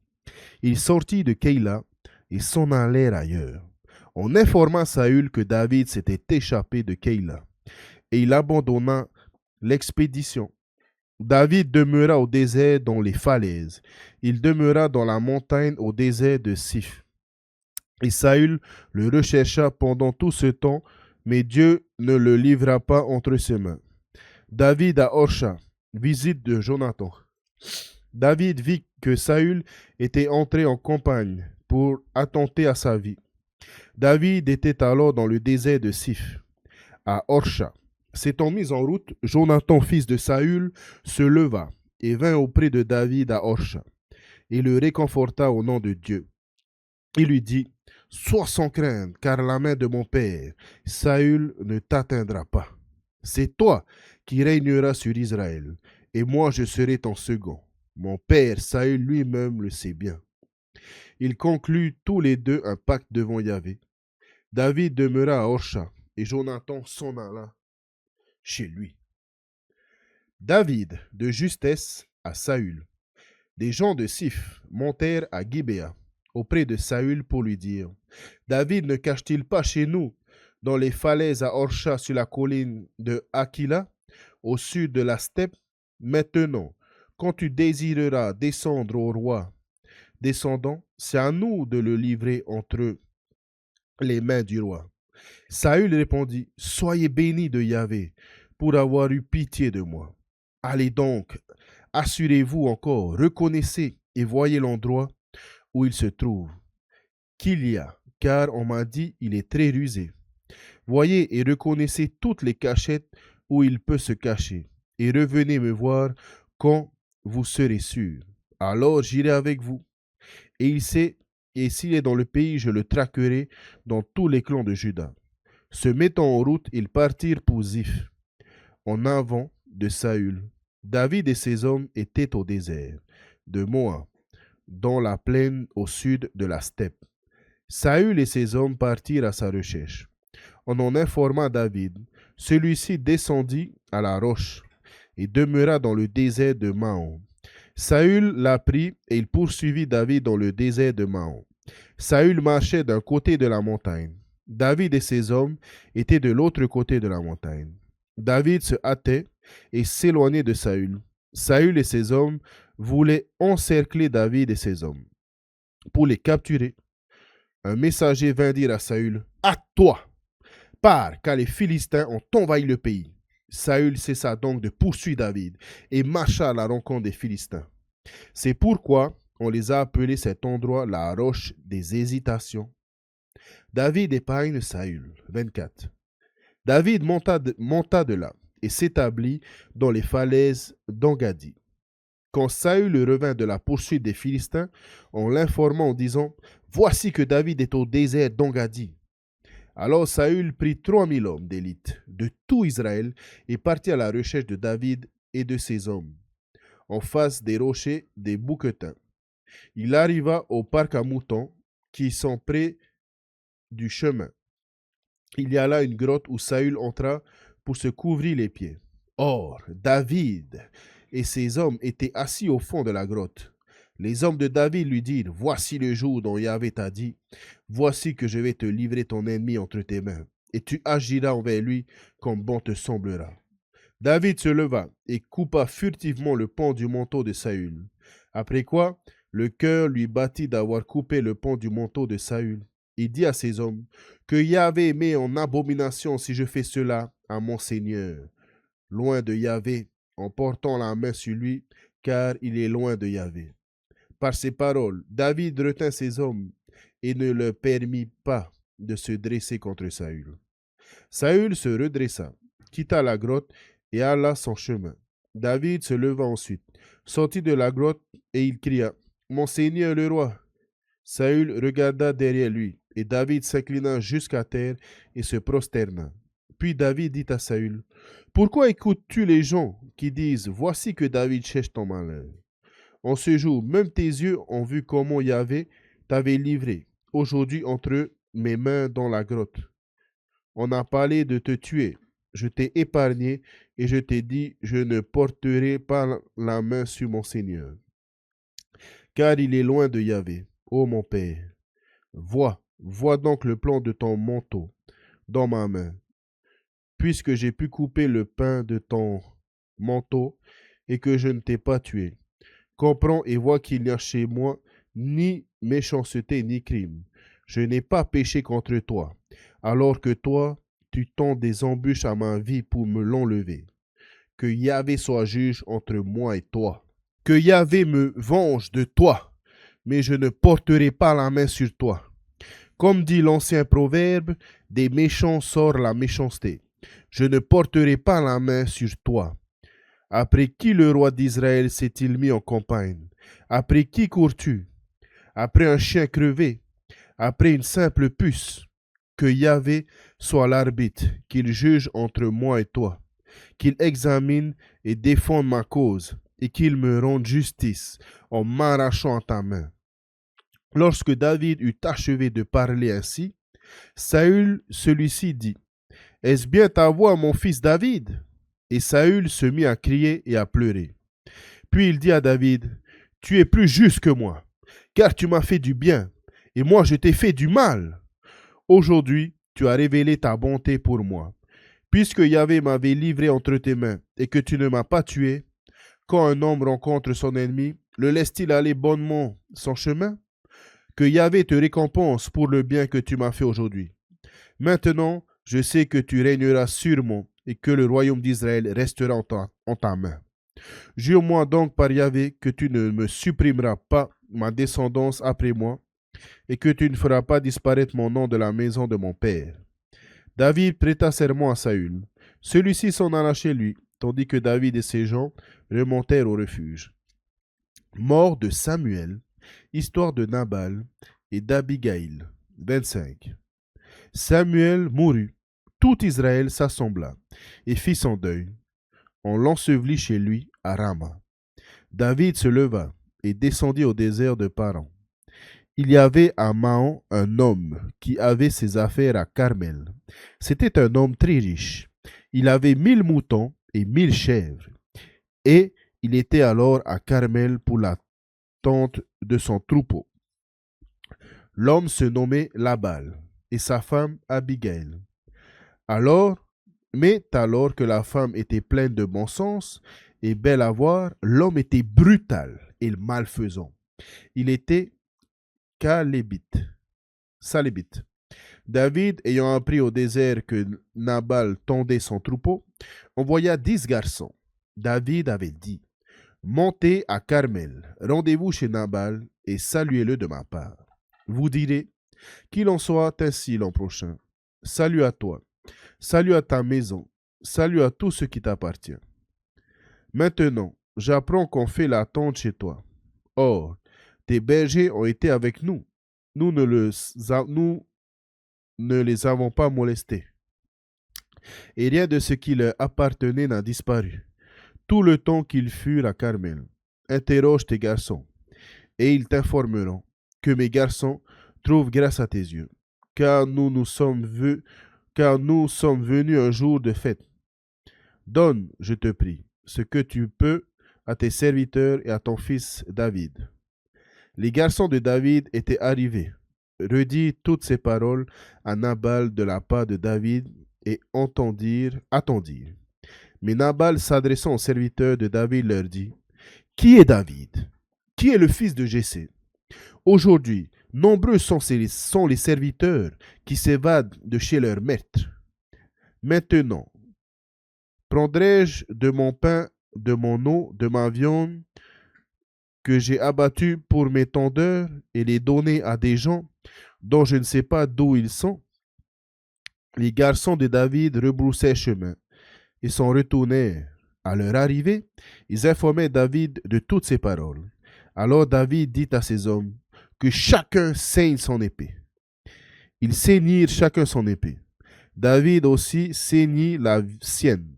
Il sortit de Keïla et s'en allèrent ailleurs. On informa Saül que David s'était échappé de Keïla et il abandonna l'expédition. David demeura au désert dans les falaises. Il demeura dans la montagne au désert de Sif. Et Saül le rechercha pendant tout ce temps, mais Dieu ne le livra pas entre ses mains. David à Orcha, visite de Jonathan. David vit que Saül était entré en campagne pour attenter à sa vie. David était alors dans le désert de Sif, à Orcha. S'étant mis en route, Jonathan, fils de Saül, se leva et vint auprès de David à Orcha, et le réconforta au nom de Dieu. Il lui dit, « Sois sans crainte, car la main de mon père, Saül, ne t'atteindra pas. C'est toi qui régneras sur Israël, et moi je serai ton second. Mon père Saül lui-même le sait bien. » Ils concluent tous les deux un pacte devant Yahvé. David demeura à Orcha, et Jonathan s'en alla chez lui. David de justesse à Saül. Des gens de Sif montèrent à Gibéa auprès de Saül pour lui dire, David ne cache-t-il pas chez nous, dans les falaises à Orcha sur la colline de Aquila, au sud de la steppe? Maintenant, quand tu désireras descendre au roi descendant, c'est à nous de le livrer entre les mains du roi. Saül répondit, soyez bénis de Yahvé pour avoir eu pitié de moi. Allez donc, assurez-vous encore, reconnaissez et voyez l'endroit où il se trouve, qu'il y a, car on m'a dit il est très rusé. Voyez et reconnaissez toutes les cachettes où il peut se cacher, et revenez me voir quand vous serez sûr. Alors j'irai avec vous. Et il sait, et s'il est dans le pays, je le traquerai dans tous les clans de Juda. Se mettant en route, ils partirent pour Ziph, en avant de Saül. David et ses hommes étaient au désert de Moab, dans la plaine au sud de la steppe. Saül et ses hommes partirent à sa recherche. On en informa David. Celui-ci descendit à la roche et demeura dans le désert de Maon. Saül l'apprit et il poursuivit David dans le désert de Maon. Saül marchait d'un côté de la montagne. David et ses hommes étaient de l'autre côté de la montagne. David se hâtait et s'éloignait de Saül. Saül et ses hommes voulaient encercler David et ses hommes pour les capturer. Un messager vint dire à Saül, « À toi, pars, car les Philistins ont envahi le pays. » Saül cessa donc de poursuivre David et marcha à la rencontre des Philistins. C'est pourquoi on les a appelés cet endroit la roche des hésitations. David épargne Saül. 24. David monta de là et s'établit dans les falaises d'Engadi. Quand Saül revint de la poursuite des Philistins, on l'informa en disant, « Voici que David est au désert d'Engadi. » Alors Saül prit 3000 hommes d'élite de tout Israël et partit à la recherche de David et de ses hommes, en face des rochers des bouquetins. Il arriva au parc à moutons qui sont près du chemin. Il y a là une grotte où Saül entra pour se couvrir les pieds. Or, David et ses hommes étaient assis au fond de la grotte. Les hommes de David lui dirent, « Voici le jour dont Yahvé t'a dit, voici que je vais te livrer ton ennemi entre tes mains, et tu agiras envers lui comme bon te semblera. » David se leva et coupa furtivement le pan du manteau de Saül. Après quoi, le cœur lui battit d'avoir coupé le pan du manteau de Saül. Il dit à ses hommes, « Que Yahvé met en abomination si je fais cela à mon Seigneur, loin de Yahvé, en portant la main sur lui, car il est loin de Yahvé. » Par ces paroles, David retint ses hommes et ne leur permit pas de se dresser contre Saül. Saül se redressa, quitta la grotte et alla son chemin. David se leva ensuite, sortit de la grotte et il cria, « Mon Seigneur le roi !» Saül regarda derrière lui, et David s'inclina jusqu'à terre et se prosterna. Puis David dit à Saül, pourquoi écoutes-tu les gens qui disent, voici que David cherche ton malheur? En ce jour, même tes yeux ont vu comment Yahvé t'avait livré, aujourd'hui entre mes mains dans la grotte. On a parlé de te tuer. Je t'ai épargné et je t'ai dit, je ne porterai pas la main sur mon Seigneur. Car il est loin de Yahvé, ô mon Père. Vois donc le plan de ton manteau dans ma main, puisque j'ai pu couper le pain de ton manteau et que je ne t'ai pas tué. Comprends et vois qu'il n'y a chez moi ni méchanceté ni crime. Je n'ai pas péché contre toi, alors que toi, tu tends des embûches à ma vie pour me l'enlever. Que Yahvé soit juge entre moi et toi. Que Yahvé me venge de toi, mais je ne porterai pas la main sur toi. Comme dit l'ancien proverbe, des méchants sort la méchanceté. Je ne porterai pas la main sur toi. Après qui le roi d'Israël s'est-il mis en campagne? Après qui cours-tu? Après un chien crevé? Après une simple puce? Que Yahvé soit l'arbitre, qu'il juge entre moi et toi, qu'il examine et défende ma cause, et qu'il me rende justice en m'arrachant à ta main. Lorsque David eut achevé de parler ainsi, Saül, celui-ci dit, est-ce bien ta voix, mon fils David? Et Saül se mit à crier et à pleurer. Puis il dit à David, tu es plus juste que moi, car tu m'as fait du bien, et moi je t'ai fait du mal. Aujourd'hui, tu as révélé ta bonté pour moi. Puisque Yahvé m'avait livré entre tes mains, et que tu ne m'as pas tué, quand un homme rencontre son ennemi, le laisse-t-il aller bonnement son chemin? Que Yahvé te récompense pour le bien que tu m'as fait aujourd'hui. Maintenant, je sais que tu régneras sûrement et que le royaume d'Israël restera en ta main. Jure-moi donc par Yahvé que tu ne me supprimeras pas ma descendance après moi et que tu ne feras pas disparaître mon nom de la maison de mon père. David prêta serment à Saül. Celui-ci s'en alla chez lui, tandis que David et ses gens remontèrent au refuge. Mort de Samuel, histoire de Nabal et d'Abigaïl. 25. Samuel mourut. Tout Israël s'assembla et fit son deuil. On l'ensevelit chez lui à Rama. David se leva et descendit au désert de Paran. Il y avait à Maon un homme qui avait ses affaires à Carmel. C'était un homme très riche. Il avait 1000 moutons et 1000 chèvres. Et il était alors à Carmel pour la tente de son troupeau. L'homme se nommait Labal et sa femme Abigail. Mais alors que la femme était pleine de bon sens et belle à voir, l'homme était brutal et malfaisant. Il était salébite. David, ayant appris au désert que Nabal tondait son troupeau, envoya 10 garçons. David avait dit, montez à Carmel, rendez-vous chez Nabal et saluez-le de ma part. Vous direz, qu'il en soit ainsi l'an prochain. Salut à toi, salut à ta maison, salut à tout ce qui t'appartient. Maintenant, j'apprends qu'on fait la tente chez toi. Or, tes bergers ont été avec nous. Nous ne les avons pas molestés. Et rien de ce qui leur appartenait n'a disparu. Tout le temps qu'ils furent à Carmel. Interroge tes garçons, et ils t'informeront que mes garçons trouvent grâce à tes yeux, car nous sommes venus un jour de fête. Donne, je te prie, ce que tu peux à tes serviteurs et à ton fils David. Les garçons de David étaient arrivés, redirent toutes ces paroles à Nabal de la part de David et attendirent. Mais Nabal, s'adressant aux serviteurs de David, leur dit, qui est David? Qui est le fils de Jessé? Aujourd'hui, nombreux sont les serviteurs qui s'évadent de chez leur maître. Maintenant, prendrai-je de mon pain, de mon eau, de ma viande que j'ai abattue pour mes tondeurs et les donner à des gens dont je ne sais pas d'où ils sont? Les garçons de David rebroussaient chemin et s'en retournèrent. À leur arrivée, ils informaient David de toutes ces paroles. Alors David dit à ses hommes, que chacun saigne son épée. Ils saignirent chacun son épée. David aussi saignit la sienne,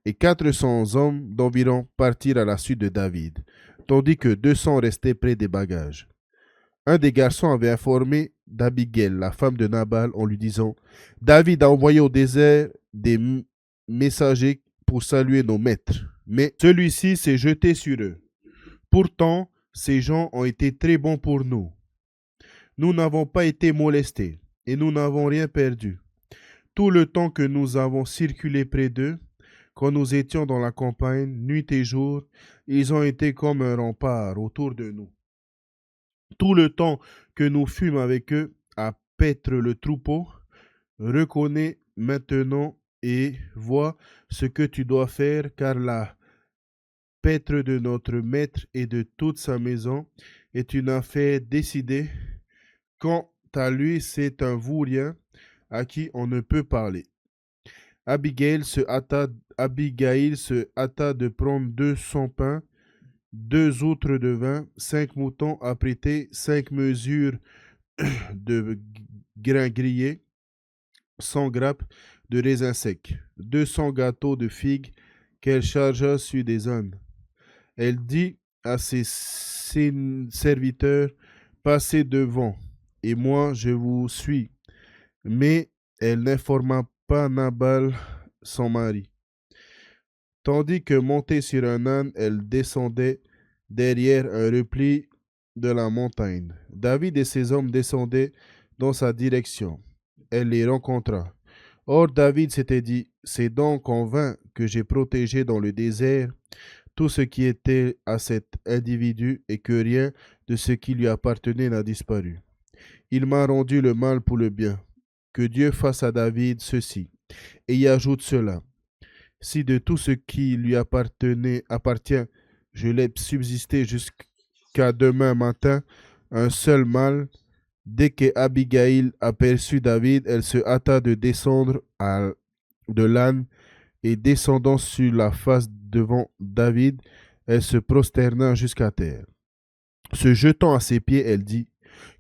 et 400 hommes d'environ partirent à la suite de David, tandis que 200 restaient près des bagages. Un des garçons avait informé d'Abigail, la femme de Nabal, en lui disant: David a envoyé au désert des messagers pour saluer nos maîtres, mais celui-ci s'est jeté sur eux. Pourtant, ces gens ont été très bons pour nous. Nous n'avons pas été molestés et nous n'avons rien perdu. Tout le temps que nous avons circulé près d'eux, quand nous étions dans la campagne, nuit et jour, ils ont été comme un rempart autour de nous. Tout le temps que nous fûmes avec eux à paître le troupeau, reconnais maintenant et vois ce que tu dois faire, car la paître de notre maître et de toute sa maison est une affaire décidée. Quant à lui, c'est un vaurien à qui on ne peut parler. Abigail se hâta de prendre 200 pains, 2 outres de vin, 5 moutons apprêtés, 5 mesures de grains grillés, 100 grappes de raisins secs, 200 gâteaux de figues qu'elle chargea sur des ânes. Elle dit à ses serviteurs: Passez devant, et moi je vous suis. Mais elle n'informa pas Nabal, son mari. Tandis que montée sur un âne, elle descendait derrière un repli de la montagne. David et ses hommes descendaient dans sa direction. Elle les rencontra. Or David s'était dit: C'est donc en vain que j'ai protégé dans le désert tout ce qui était à cet individu et que rien de ce qui lui appartenait n'a disparu. Il m'a rendu le mal pour le bien. Que Dieu fasse à David ceci, et y ajoute cela. Si de tout ce qui lui appartient, je laisse subsister jusqu'à demain matin un seul mal. Dès qu'Abigail aperçut David, elle se hâta de descendre de l'âne, et descendant sur la face devant David, elle se prosterna jusqu'à terre. Se jetant à ses pieds, elle dit: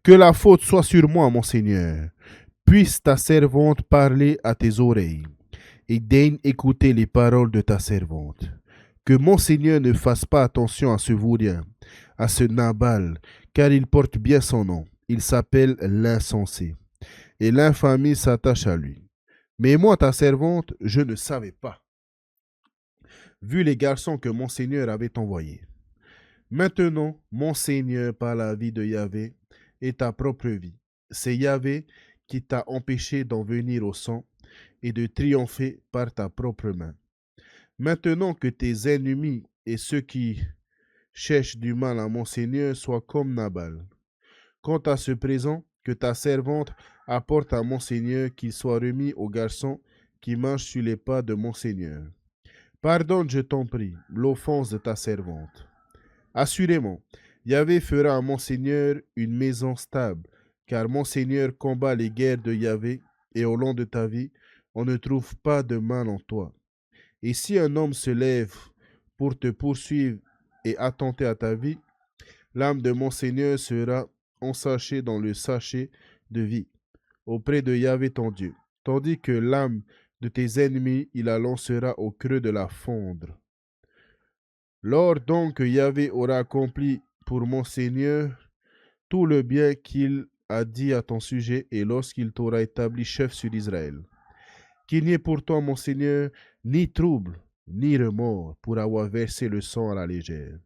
Que la faute soit sur moi, mon Seigneur. Puisse ta servante parler à tes oreilles, et daigne écouter les paroles de ta servante. Que mon Seigneur ne fasse pas attention à ce vaurien, à ce Nabal, car il porte bien son nom. Il s'appelle l'insensé, et l'infamie s'attache à lui. Mais moi, ta servante, je ne savais pas, vu les garçons que mon Seigneur avait envoyés. Maintenant, mon Seigneur, par la vie de Yahvé et ta propre vie, c'est Yahvé qui t'a empêché d'en venir au sang et de triompher par ta propre main. Maintenant que tes ennemis et ceux qui cherchent du mal à mon Seigneur soient comme Nabal. Quant à ce présent que ta servante apporte à mon Seigneur, qu'il soit remis au garçon qui marche sur les pas de mon Seigneur. Pardonne, je t'en prie, l'offense de ta servante. Assurément, Yahvé fera à mon Seigneur une maison stable, car mon Seigneur combat les guerres de Yahvé, et au long de ta vie, on ne trouve pas de mal en toi. Et si un homme se lève pour te poursuivre et attenter à ta vie, l'âme de mon Seigneur sera ensachée dans le sachet de vie, auprès de Yahvé ton Dieu, tandis que l'âme de tes ennemis, il la lancera au creux de la fondre. Lors donc que Yahvé aura accompli pour mon Seigneur tout le bien qu'il a dit à ton sujet, et lorsqu'il t'aura établi chef sur Israël, qu'il n'y ait pour toi, mon Seigneur, ni trouble, ni remords pour avoir versé le sang à la légère,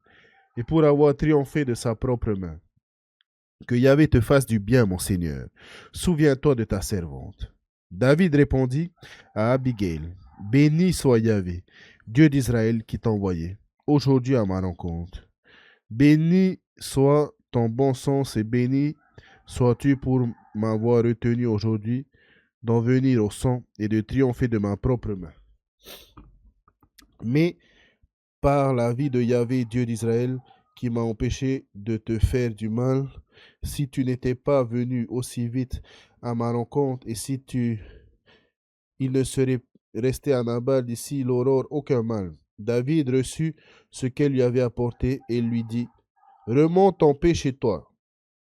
et pour avoir triomphé de sa propre main. Que Yahvé te fasse du bien, mon Seigneur. Souviens-toi de ta servante. David répondit à Abigail: Béni soit Yahvé, Dieu d'Israël, qui t'a envoyé aujourd'hui à ma rencontre. Béni soit ton bon sens et béni sois-tu pour m'avoir retenu aujourd'hui d'en venir au sang et de triompher de ma propre main. Mais par la vie de Yahvé, Dieu d'Israël, qui m'a empêché de te faire du mal, si tu n'étais pas venu aussi vite à ma rencontre, et si il ne serait resté à Nabal d'ici l'aurore aucun mal. David reçut ce qu'elle lui avait apporté et lui dit: Remonte en paix chez toi.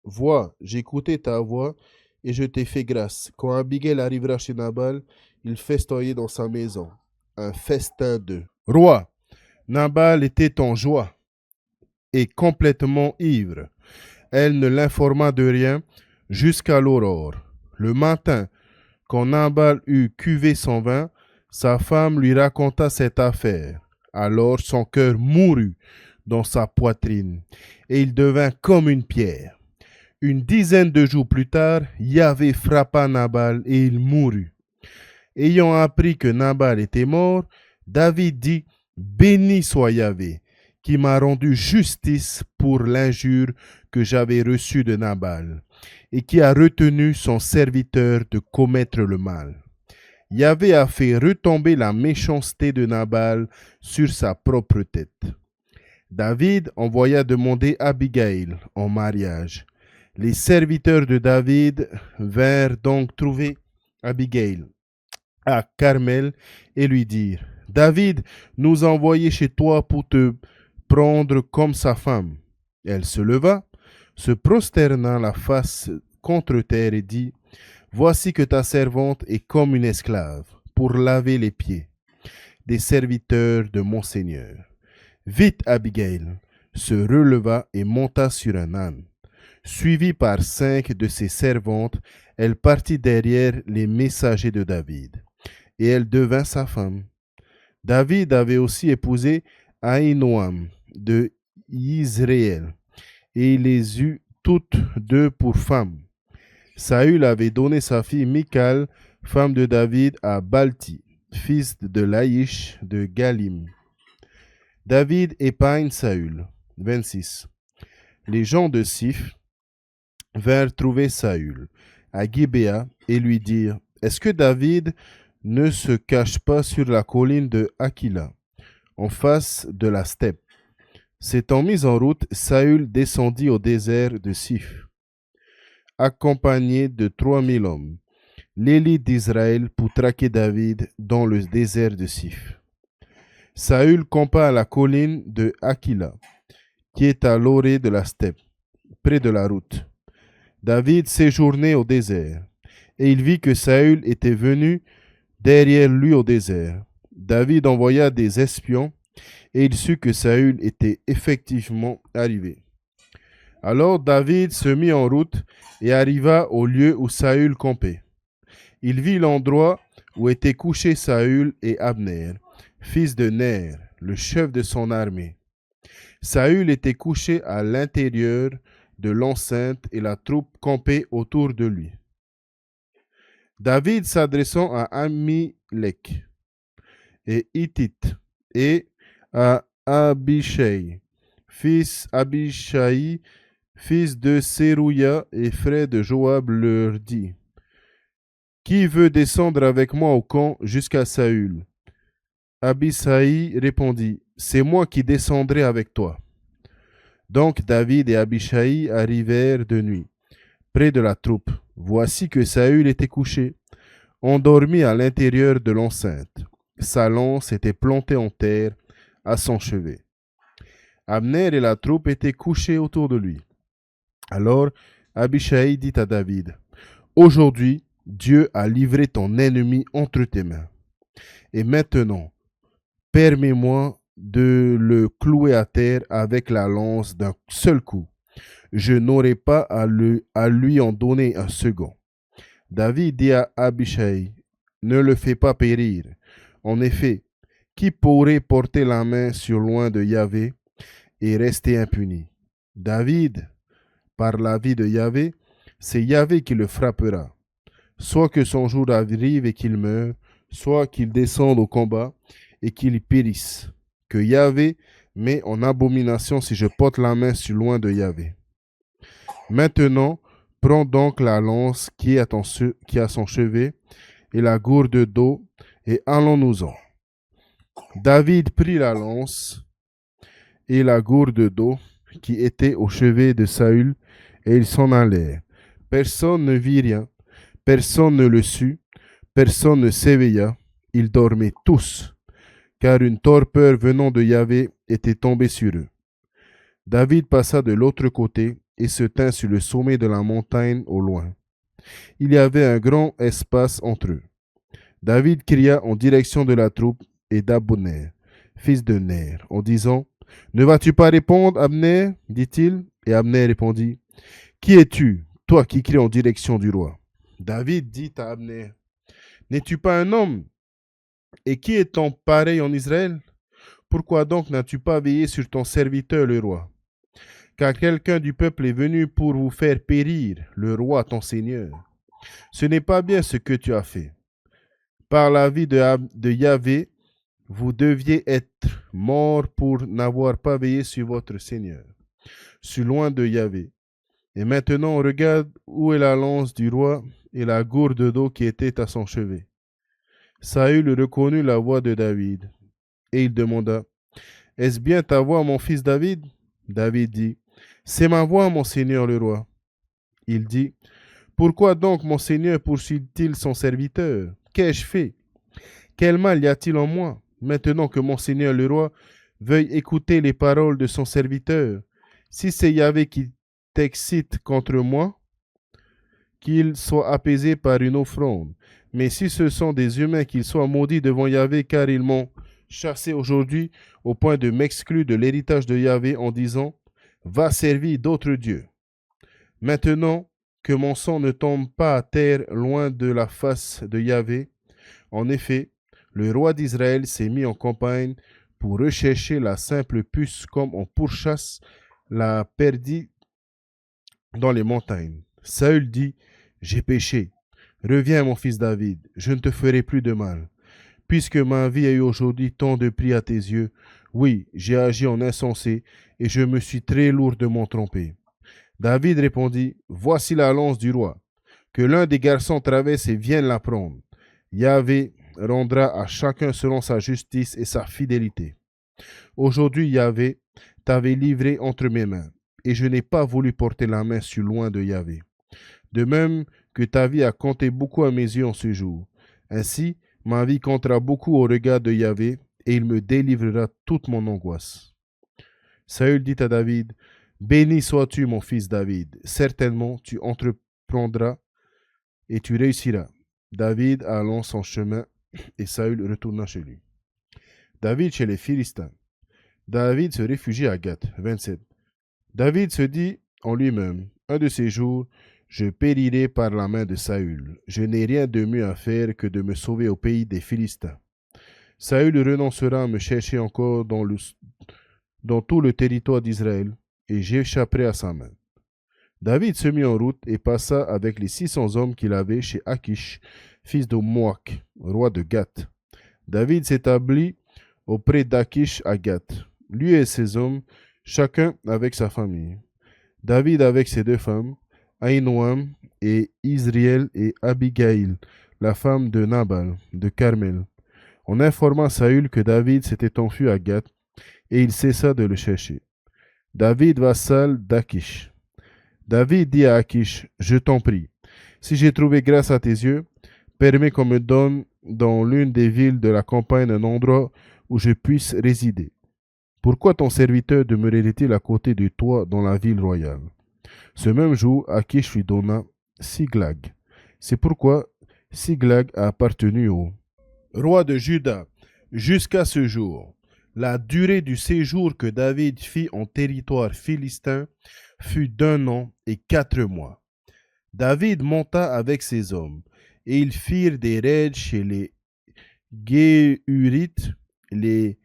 Vois, j'ai écouté ta voix et je t'ai fait grâce. Quand Abigail arrivera chez Nabal, il festoyait dans sa maison. Un festin de roi. Nabal était en joie et complètement ivre. Elle ne l'informa de rien jusqu'à l'aurore. Le matin, quand Nabal eut cuvé son vin, sa femme lui raconta cette affaire. Alors son cœur mourut dans sa poitrine, et il devint comme une pierre. Une dizaine de jours plus tard, Yahvé frappa Nabal et il mourut. Ayant appris que Nabal était mort, David dit, béni soit Yahvé, qui m'a rendu justice pour l'injure que j'avais reçue de Nabal, et qui a retenu son serviteur de commettre le mal. Yahvé a fait retomber la méchanceté de Nabal sur sa propre tête. David envoya demander Abigail en mariage. Les serviteurs de David vinrent donc trouver Abigail à Carmel et lui dirent, David nous a envoyés chez toi pour te prendre comme sa femme. Elle se leva, se prosterna la face contre terre et dit, voici que ta servante est comme une esclave pour laver les pieds des serviteurs de mon Seigneur. Vite Abigail se releva et monta sur un âne. Suivie par 5 de ses servantes, elle partit derrière les messagers de David, et elle devint sa femme. David avait aussi épousé Ahinoam de Israël, et il les eut toutes deux pour femmes. Saül avait donné sa fille Michal, femme de David, à Balti, fils de Laïch de Galim. David épargne Saül. 26. Les gens de Sif vinrent trouver Saül à Gibéa et lui dirent, est-ce que David ne se cache pas sur la colline de Aquila, en face de la steppe? S'étant mis en route, Saül descendit au désert de Sif, accompagné de 3000 hommes, l'élite d'Israël, pour traquer David dans le désert de Sif. Saül campa à la colline de Aquila, qui est à l'orée de la steppe, près de la route. David séjournait au désert, et il vit que Saül était venu derrière lui au désert. David envoya des espions, et il sut que Saül était effectivement arrivé. Alors David se mit en route et arriva au lieu où Saül campait. Il vit l'endroit où étaient couchés Saül et Abner, fils de Ner, le chef de son armée. Saül était couché à l'intérieur de l'enceinte et la troupe campait autour de lui. David s'adressant à Amilek et Hittite et à Abishai, fils de Sérouia et frère de Joab, leur dit, qui veut descendre avec moi au camp jusqu'à Saül? Abishai répondit, c'est moi qui descendrai avec toi. Donc David et Abishai arrivèrent de nuit, près de la troupe. Voici que Saül était couché, endormi à l'intérieur de l'enceinte. Sa lance était plantée en terre à son chevet. Abner et la troupe étaient couchés autour de lui. Alors Abishai dit à David, aujourd'hui, Dieu a livré ton ennemi entre tes mains. Et maintenant, permets-moi de le clouer à terre avec la lance d'un seul coup. Je n'aurai pas à lui en donner un second. David dit à Abishai, ne le fais pas périr. En effet, qui pourrait porter la main sur loin de Yahvé et rester impuni? David, par la vie de Yahvé, c'est Yahvé qui le frappera. Soit que son jour arrive et qu'il meure, soit qu'il descende au combat et qu'il périsse. Que Yahvé met en abomination si je porte la main sur loin de Yahvé. Maintenant, prends donc la lance qui est à son chevet et la gourde d'eau et allons-nous-en. David prit la lance et la gourde d'eau qui était au chevet de Saül et ils s'en allèrent. Personne ne vit rien, personne ne le sut, personne ne s'éveilla, ils dormaient tous, car une torpeur venant de Yahvé était tombée sur eux. David passa de l'autre côté et se tint sur le sommet de la montagne au loin. Il y avait un grand espace entre eux. David cria en direction de la troupe et d'Abner, fils de Ner, en disant: Ne vas-tu pas répondre, Abner? Dit-il. Et Abner répondit: Qui es-tu, toi qui cries en direction du roi? David dit à Abner: N'es-tu pas un homme? Et qui est ton pareil en Israël? Pourquoi donc n'as-tu pas veillé sur ton serviteur le roi? Car quelqu'un du peuple est venu pour vous faire périr, le roi ton seigneur. Ce n'est pas bien ce que tu as fait. Par la vie de Yahvé, vous deviez être morts pour n'avoir pas veillé sur votre Seigneur. Je suis loin de Yahvé. Et maintenant, regarde où est la lance du roi et la gourde d'eau qui était à son chevet. Saül reconnut la voix de David, et il demanda: Est-ce bien ta voix, mon fils David? David dit: C'est ma voix, mon Seigneur le roi. Il dit: Pourquoi donc mon Seigneur poursuit-il son serviteur? Qu'ai-je fait? Quel mal y a-t-il en moi? Maintenant que mon Seigneur le roi veuille écouter les paroles de son serviteur. Si c'est Yahvé qui t'excite contre moi, qu'il soit apaisé par une offrande. Mais si ce sont des humains, qu'ils soient maudits devant Yahvé, car ils m'ont chassé aujourd'hui au point de m'exclure de l'héritage de Yahvé en disant: Va servir d'autres dieux. Maintenant que mon sang ne tombe pas à terre loin de la face de Yahvé. En effet, le roi d'Israël s'est mis en campagne pour rechercher la simple puce comme on pourchasse la perdrix dans les montagnes. Saül dit: J'ai péché. Reviens, mon fils David, je ne te ferai plus de mal. Puisque ma vie a eu aujourd'hui tant de prix à tes yeux, oui, j'ai agi en insensé et je me suis très lourdement trompé. David répondit: Voici la lance du roi. Que l'un des garçons traverse et vienne la prendre. Yahvé rendra à chacun selon sa justice et sa fidélité. Aujourd'hui, Yahvé t'avait livré entre mes mains, et je n'ai pas voulu porter la main sur loin de Yahvé. De même que ta vie a compté beaucoup à mes yeux en ce jour. Ainsi, ma vie comptera beaucoup au regard de Yahvé, et il me délivrera toute mon angoisse. Saül dit à David: Béni sois-tu, mon fils David. Certainement, tu entreprendras et tu réussiras. David allant son chemin, et Saül retourna chez lui. David chez les Philistins. David se réfugie à Gath. 27. David se dit en lui-même: Un de ces jours, je périrai par la main de Saül. Je n'ai rien de mieux à faire que de me sauver au pays des Philistins. Saül renoncera à me chercher encore dans tout le territoire d'Israël, et j'échapperai à sa main. David se mit en route et passa avec les 600 hommes qu'il avait chez Akish, fils de Moak, roi de Gath. David s'établit auprès d'Akish à Gath, lui et ses hommes, chacun avec sa famille. David avec ses 2 femmes, Ahinoam et Israël, et Abigail, la femme de Nabal, de Carmel. On informa Saül que David s'était enfui à Gath, et il cessa de le chercher. David, vassal d'Akish. David dit à Akish: Je t'en prie, si j'ai trouvé grâce à tes yeux, permets qu'on me donne dans l'une des villes de la campagne un endroit où je puisse résider. Pourquoi ton serviteur demeurerait-il à côté de toi dans la ville royale? Ce même jour, Akish lui donna Siglag. C'est pourquoi Siglag a appartenu au roi de Juda jusqu'à ce jour. La durée du séjour que David fit en territoire philistin fut d'1 an et 4 mois. David monta avec ses hommes, et ils firent des raids chez les Géhurites, les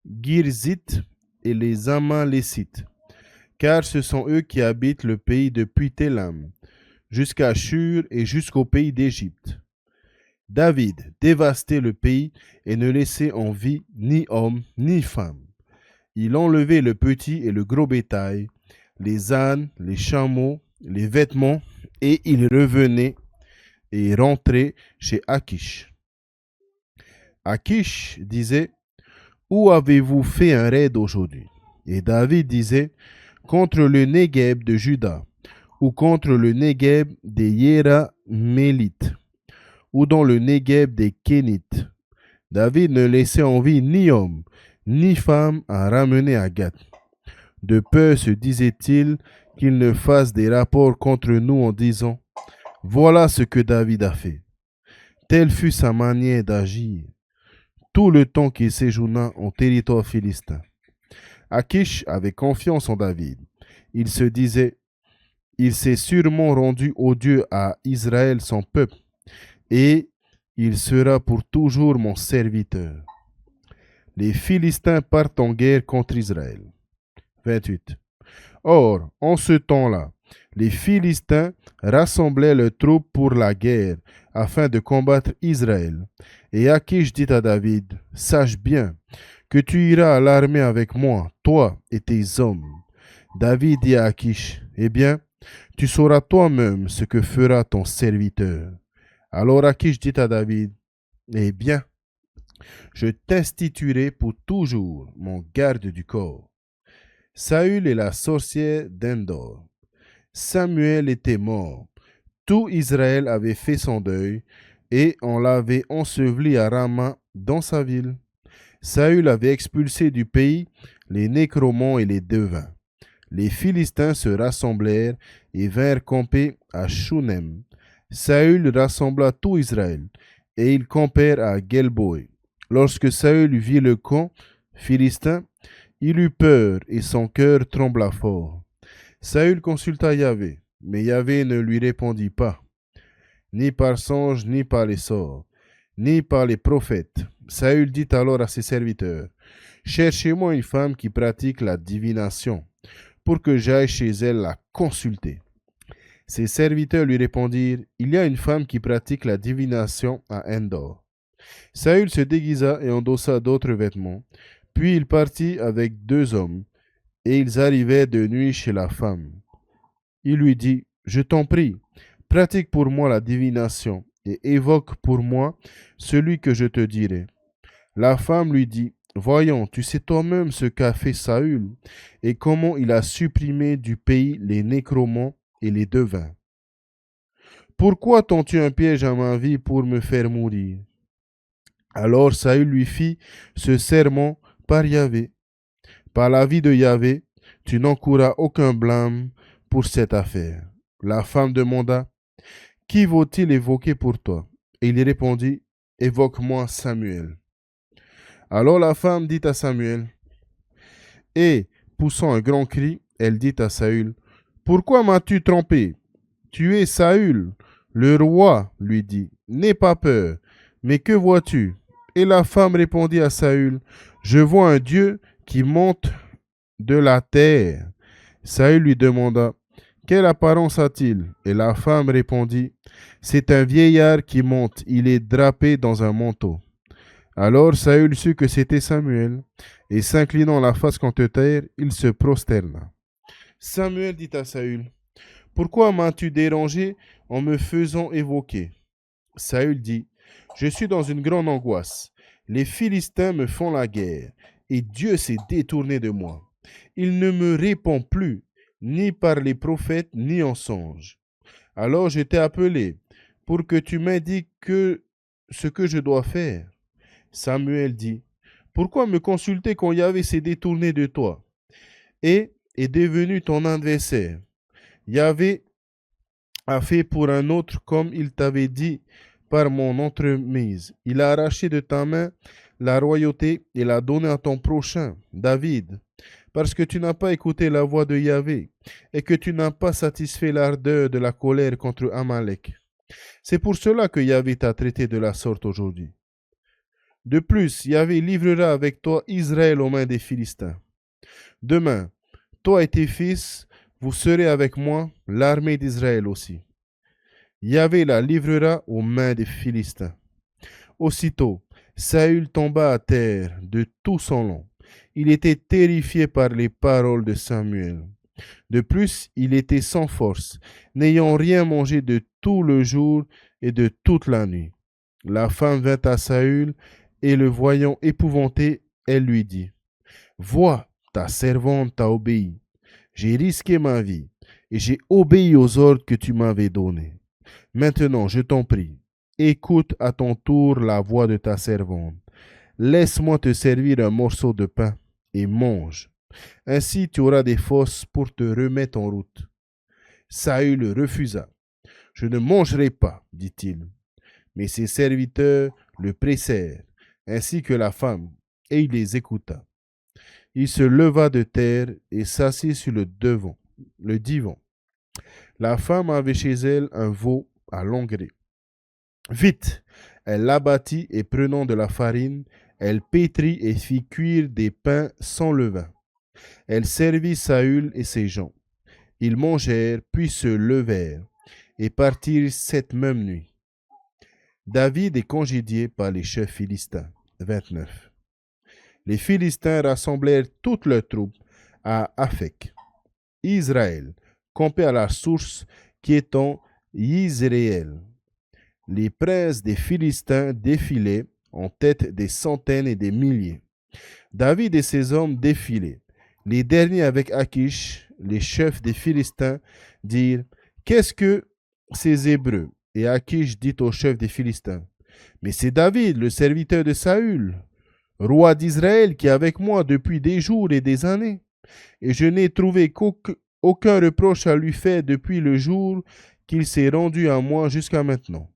Girzites et les Amalécites, car ce sont eux qui habitent le pays depuis Télam, jusqu'à Shur et jusqu'au pays d'Égypte. David dévastait le pays et ne laissait en vie ni homme ni femme. Il enlevait le petit et le gros bétail, les ânes, les chameaux, les vêtements, et il revenait et rentrait chez Akish. Akish disait: Où avez-vous fait un raid aujourd'hui? Et David disait: Contre le Négueb de Juda, ou contre le Négueb des Yéramélites, ou dans le Négueb des Kénites. David ne laissait en vie ni homme, ni femme à ramener à Gath. de peur, se disait-il, qu'il ne fasse des rapports contre nous en disant, voilà ce que David a fait. Telle fut sa manière d'agir tout le temps qu'il séjourna en territoire philistin. Akish avait confiance en David. Il se disait, il s'est sûrement rendu odieux à Israël son peuple, et il sera pour toujours mon serviteur. Les Philistins partent en guerre contre Israël. 28. Or, en ce temps-là, les Philistins rassemblaient leurs troupes pour la guerre, afin de combattre Israël. Et Akish dit à David, sache bien que tu iras à l'armée avec moi, toi et tes hommes. David dit à Akish, eh bien, tu sauras toi-même ce que fera ton serviteur. Alors Akish dit à David, eh bien, je t'instituerai pour toujours mon garde du corps. Saül et la sorcière d'Endor. Samuel était mort. Tout Israël avait fait son deuil, et on l'avait enseveli à Rama dans sa ville. Saül avait expulsé du pays les nécromants et les devins. Les Philistins se rassemblèrent et vinrent camper à Shunem. Saül rassembla tout Israël, et ils campèrent à Gelboé. Lorsque Saül vit le camp philistin, il eut peur et son cœur trembla fort. Saül consulta Yahvé, mais Yahvé ne lui répondit pas, ni par songe, ni par les sorts, ni par les prophètes. Saül dit alors à ses serviteurs, cherchez-moi une femme qui pratique la divination, pour que j'aille chez elle la consulter. Ses serviteurs lui répondirent, il y a une femme qui pratique la divination à Endor. Saül se déguisa et endossa d'autres vêtements, puis il partit avec 2 hommes, et ils arrivaient de nuit chez la femme. Il lui dit, je t'en prie, pratique pour moi la divination, et évoque pour moi celui que je te dirai. La femme lui dit, voyons, tu sais toi-même ce qu'a fait Saül, et comment il a supprimé du pays les nécromants et les devins. Pourquoi tends-tu un piège à ma vie pour me faire mourir? Alors Saül lui fit ce serment par Yahvé. Par la vie de Yahvé, tu n'encourras aucun blâme pour cette affaire. La femme demanda, qui vaut-il évoquer pour toi? Et il répondit, évoque-moi Samuel. Alors la femme dit à Samuel, et, poussant un grand cri, elle dit à Saül, pourquoi m'as-tu trompé? Tu es Saül. Le roi lui dit, n'aie pas peur, mais que vois-tu? Et la femme répondit à Saül, je vois un Dieu qui monte de la terre. Saül lui demanda, quelle apparence a-t-il? Et la femme répondit, c'est un vieillard qui monte, il est drapé dans un manteau. Alors Saül sut que c'était Samuel, et s'inclinant la face contre terre, il se prosterna. Samuel dit à Saül, pourquoi m'as-tu dérangé en me faisant évoquer? Saül dit, je suis dans une grande angoisse. Les Philistins me font la guerre, et Dieu s'est détourné de moi. Il ne me répond plus, ni par les prophètes, ni en songe. Alors je t'ai appelé, pour que tu m'indiques ce que je dois faire. Samuel dit, pourquoi me consulter quand Yahvé s'est détourné de toi et est devenu ton adversaire? Yahvé a fait pour un autre comme il t'avait dit par mon entremise. Il a arraché de ta main la royauté et l'a donnée à ton prochain, David, parce que tu n'as pas écouté la voix de Yahvé et que tu n'as pas satisfait l'ardeur de la colère contre Amalek. C'est pour cela que Yahvé t'a traité de la sorte aujourd'hui. De plus, Yahvé livrera avec toi Israël aux mains des Philistins. Demain, toi et tes fils, vous serez avec moi, l'armée d'Israël aussi. Yahvé la livrera aux mains des Philistins. Aussitôt, Saül tomba à terre de tout son long. Il était terrifié par les paroles de Samuel. De plus, il était sans force, n'ayant rien mangé de tout le jour et de toute la nuit. La femme vint à Saül, et le voyant épouvanté, elle lui dit, « Vois, ta servante t'a obéi. J'ai risqué ma vie, et j'ai obéi aux ordres que tu m'avais donnés. Maintenant, je t'en prie, écoute à ton tour la voix de ta servante. Laisse-moi te servir un morceau de pain, et mange. Ainsi tu auras des forces pour te remettre en route. Saül refusa. Je ne mangerai pas, dit-il. Mais ses serviteurs le pressèrent, ainsi que la femme, et il les écouta. Il se leva de terre et s'assit sur le divan. La femme avait chez elle un veau à l'engrais. Vite, elle l'abattit et prenant de la farine, elle pétrit et fit cuire des pains sans levain. Elle servit Saül et ses gens. Ils mangèrent, puis se levèrent et partirent cette même nuit. David est congédié par les chefs philistins. 29. Les Philistins rassemblèrent toutes leurs troupes à Aphek. Israël campait à la source qui est en Yisraël. Les princes des Philistins défilaient en tête des centaines et des milliers. David et ses hommes défilaient. Les derniers avec Achish, les chefs des Philistins, dirent « Qu'est-ce que ces Hébreux ?» Et Achish dit au chef des Philistins « Mais c'est David, le serviteur de Saül, roi d'Israël, qui est avec moi depuis des jours et des années. Et je n'ai trouvé aucun reproche à lui faire depuis le jour qu'il s'est rendu à moi jusqu'à maintenant. »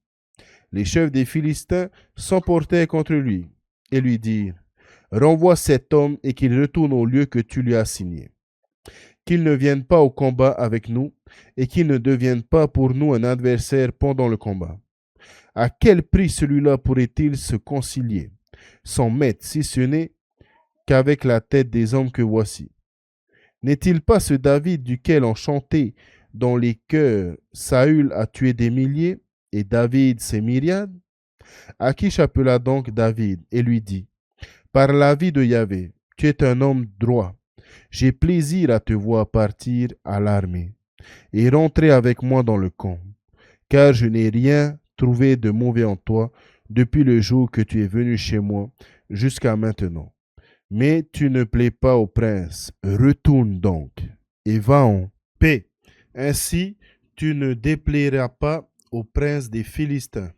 Les chefs des Philistins s'emportèrent contre lui et lui dirent « Renvoie cet homme et qu'il retourne au lieu que tu lui as assigné. Qu'il ne vienne pas au combat avec nous et qu'il ne devienne pas pour nous un adversaire pendant le combat. À quel prix celui-là pourrait-il se concilier, sans maître, si ce n'est qu'avec la tête des hommes que voici? N'est-il pas ce David duquel on chantait dans les chœurs « Saül a tué des milliers et David ses myriades ?» Achish appela donc David et lui dit « Par la vie de Yahvé, tu es un homme droit. J'ai plaisir à te voir partir à l'armée et rentrer avec moi dans le camp, car je n'ai rien trouvé de mauvais en toi depuis le jour que tu es venu chez moi jusqu'à maintenant. Mais tu ne plais pas au prince. Retourne donc et va en paix. Ainsi, tu ne déplairas pas au prince des Philistins. »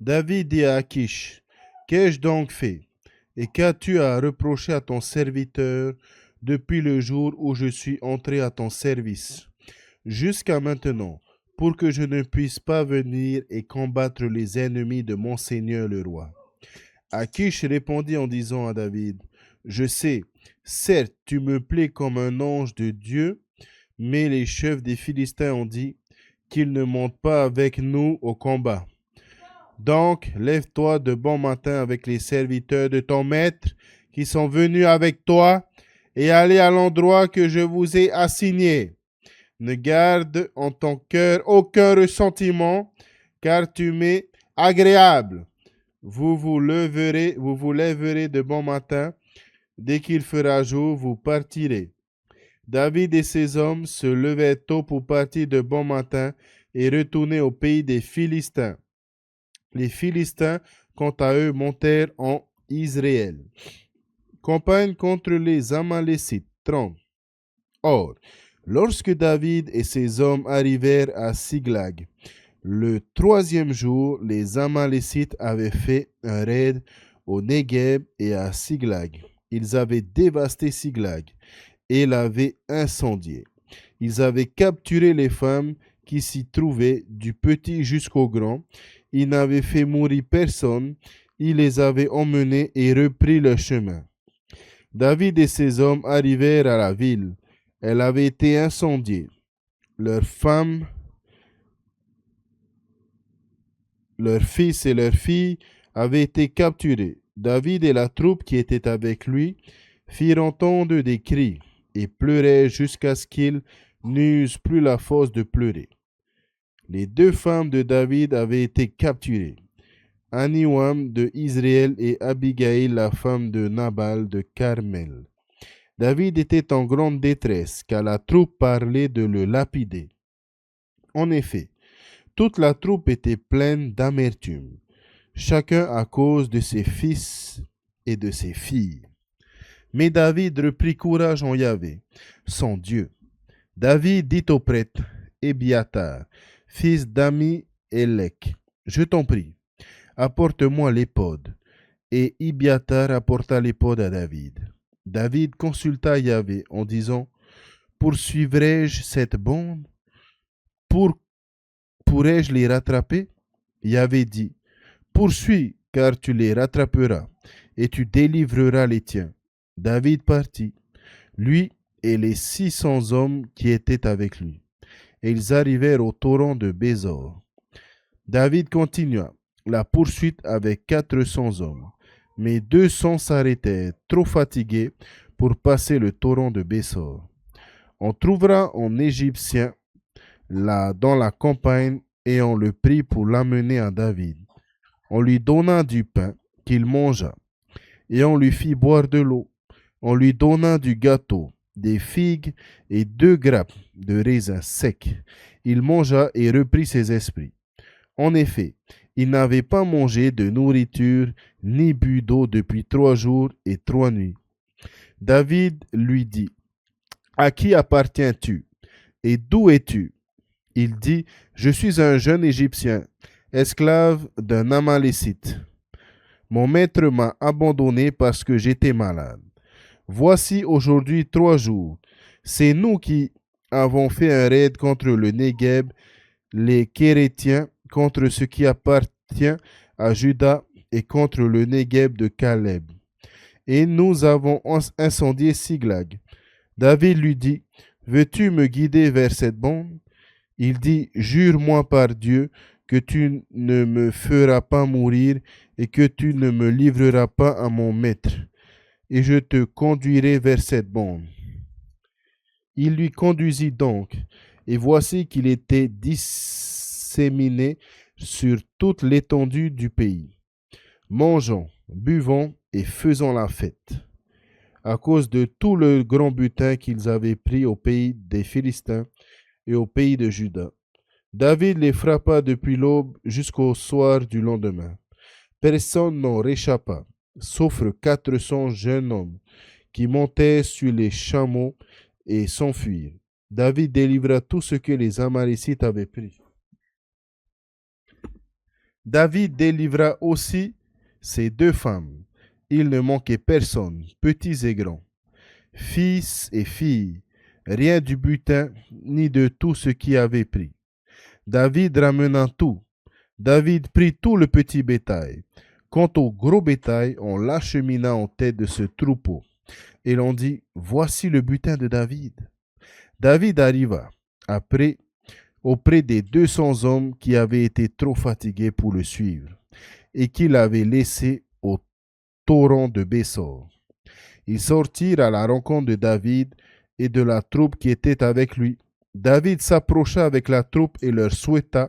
David dit à Achish, « Qu'ai-je donc fait? Et qu'as-tu à reprocher à ton serviteur depuis le jour où je suis entré à ton service, jusqu'à maintenant, pour que je ne puisse pas venir et combattre les ennemis de mon seigneur le roi? » Achish répondit en disant à David, « Je sais, certes, tu me plais comme un ange de Dieu, mais les chefs des Philistins ont dit qu'ils ne montent pas avec nous au combat. Donc, lève-toi de bon matin avec les serviteurs de ton maître qui sont venus avec toi et allez à l'endroit que je vous ai assigné. Ne garde en ton cœur aucun ressentiment, car tu m'es agréable. Vous vous lèverez de bon matin. Dès qu'il fera jour, vous partirez. » David et ses hommes se levaient tôt pour partir de bon matin et retourner au pays des Philistins. Les Philistins, quant à eux, montèrent en Israël. Campagne contre les Amalécites. 30. Or, lorsque David et ses hommes arrivèrent à Siglag, le 3e jour, les Amalécites avaient fait un raid au Negueb et à Siglag. Ils avaient dévasté Siglag et l'avaient incendié. Ils avaient capturé les femmes qui s'y trouvaient, du petit jusqu'au grand. Ils n'avaient fait mourir personne. Ils les avaient emmenés et repris leur chemin. David et ses hommes arrivèrent à la ville. Elle avait été incendiée. Leurs femmes, leurs fils et leurs filles avaient été capturés. David et la troupe qui était avec lui firent entendre des cris et pleurèrent jusqu'à ce qu'ils n'eussent plus la force de pleurer. Les 2 femmes de David avaient été capturées, Aniouam de Israël et Abigail, la femme de Nabal de Carmel. David était en grande détresse, car la troupe parlait de le lapider. En effet, toute la troupe était pleine d'amertume, chacun à cause de ses fils et de ses filles. Mais David reprit courage en Yahvé, son Dieu. David dit au prêtre Ébiatar, fils d'Ami-Élec, « Je t'en prie, apporte-moi l'éphod. » Et Ébiatar apporta l'éphod à David. David consulta Yahvé en disant, poursuivrai-je cette bande? Pourrais-je les rattraper? Yahvé dit, poursuis, car tu les rattraperas, et tu délivreras les tiens. David partit, lui et les 600 hommes qui étaient avec lui. Et ils arrivèrent au torrent de Bézor. David continua la poursuite avec 400 hommes, mais 200 s'arrêtèrent, trop fatigués, pour passer le torrent de Bézor. On trouvera un Égyptien là dans la campagne et on le prit pour l'amener à David. On lui donna du pain qu'il mangea et on lui fit boire de l'eau. On lui donna du gâteau, des figues et 2 grappes de raisins secs. Il mangea et reprit ses esprits. En effet, il n'avait pas mangé de nourriture ni bu d'eau depuis 3 jours et 3 nuits. David lui dit, à qui appartiens-tu et d'où es-tu? Il dit, je suis un jeune Égyptien, esclave d'un Amalécite. Mon maître m'a abandonné parce que j'étais malade. Voici aujourd'hui 3 jours. C'est nous qui avons fait un raid contre le Négueb, les Kérétiens, contre ce qui appartient à Juda et contre le Négueb de Caleb. Et nous avons incendié Siglag. David lui dit, veux-tu me guider vers cette bande? Il dit, jure-moi par Dieu que tu ne me feras pas mourir et que tu ne me livreras pas à mon maître, et je te conduirai vers cette bande. Il lui conduisit donc, et voici qu'il était disséminé sur toute l'étendue du pays, mangeant, buvant et faisant la fête, à cause de tout le grand butin qu'ils avaient pris au pays des Philistins et au pays de Juda. David les frappa depuis l'aube jusqu'au soir du lendemain. Personne n'en réchappa, sauf 400 jeunes hommes qui montaient sur les chameaux et s'enfuirent. David délivra tout ce que les Amalécites avaient pris. David délivra aussi ses 2 femmes. Il ne manquait personne, petits et grands, fils et filles, rien du butin ni de tout ce qui avait pris. David ramena tout. David prit tout le petit bétail. Quant au gros bétail, on l'achemina en tête de ce troupeau. Et l'on dit, voici le butin de David. David arriva auprès des 200 hommes qui avaient été trop fatigués pour le suivre et qu'il avait laissés au torrent de Bézor. Ils sortirent à la rencontre de David et de la troupe qui était avec lui. David s'approcha avec la troupe et leur souhaita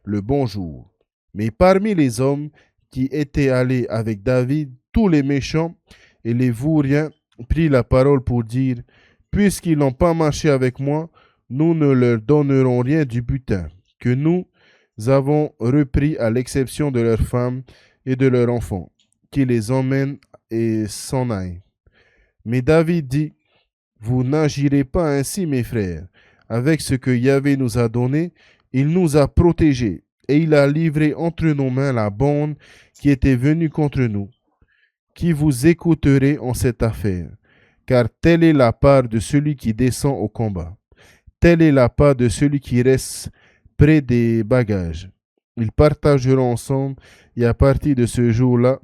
le bonjour. Mais parmi les hommes qui étaient allés avec David, tous les méchants et les vauriens prirent la parole pour dire, puisqu'ils n'ont pas marché avec moi, nous ne leur donnerons rien du butin que nous avons repris à l'exception de leurs femmes et de leurs enfants, qui les emmènent et s'en aillent. Mais David dit, vous n'agirez pas ainsi, mes frères. Avec ce que Yahvé nous a donné, il nous a protégés et il a livré entre nos mains la bande qui était venue contre nous. Qui vous écouterez en cette affaire? Car telle est la part de celui qui descend au combat. Telle est la part de celui qui reste près des bagages. Ils partageront ensemble et à partir de ce jour-là,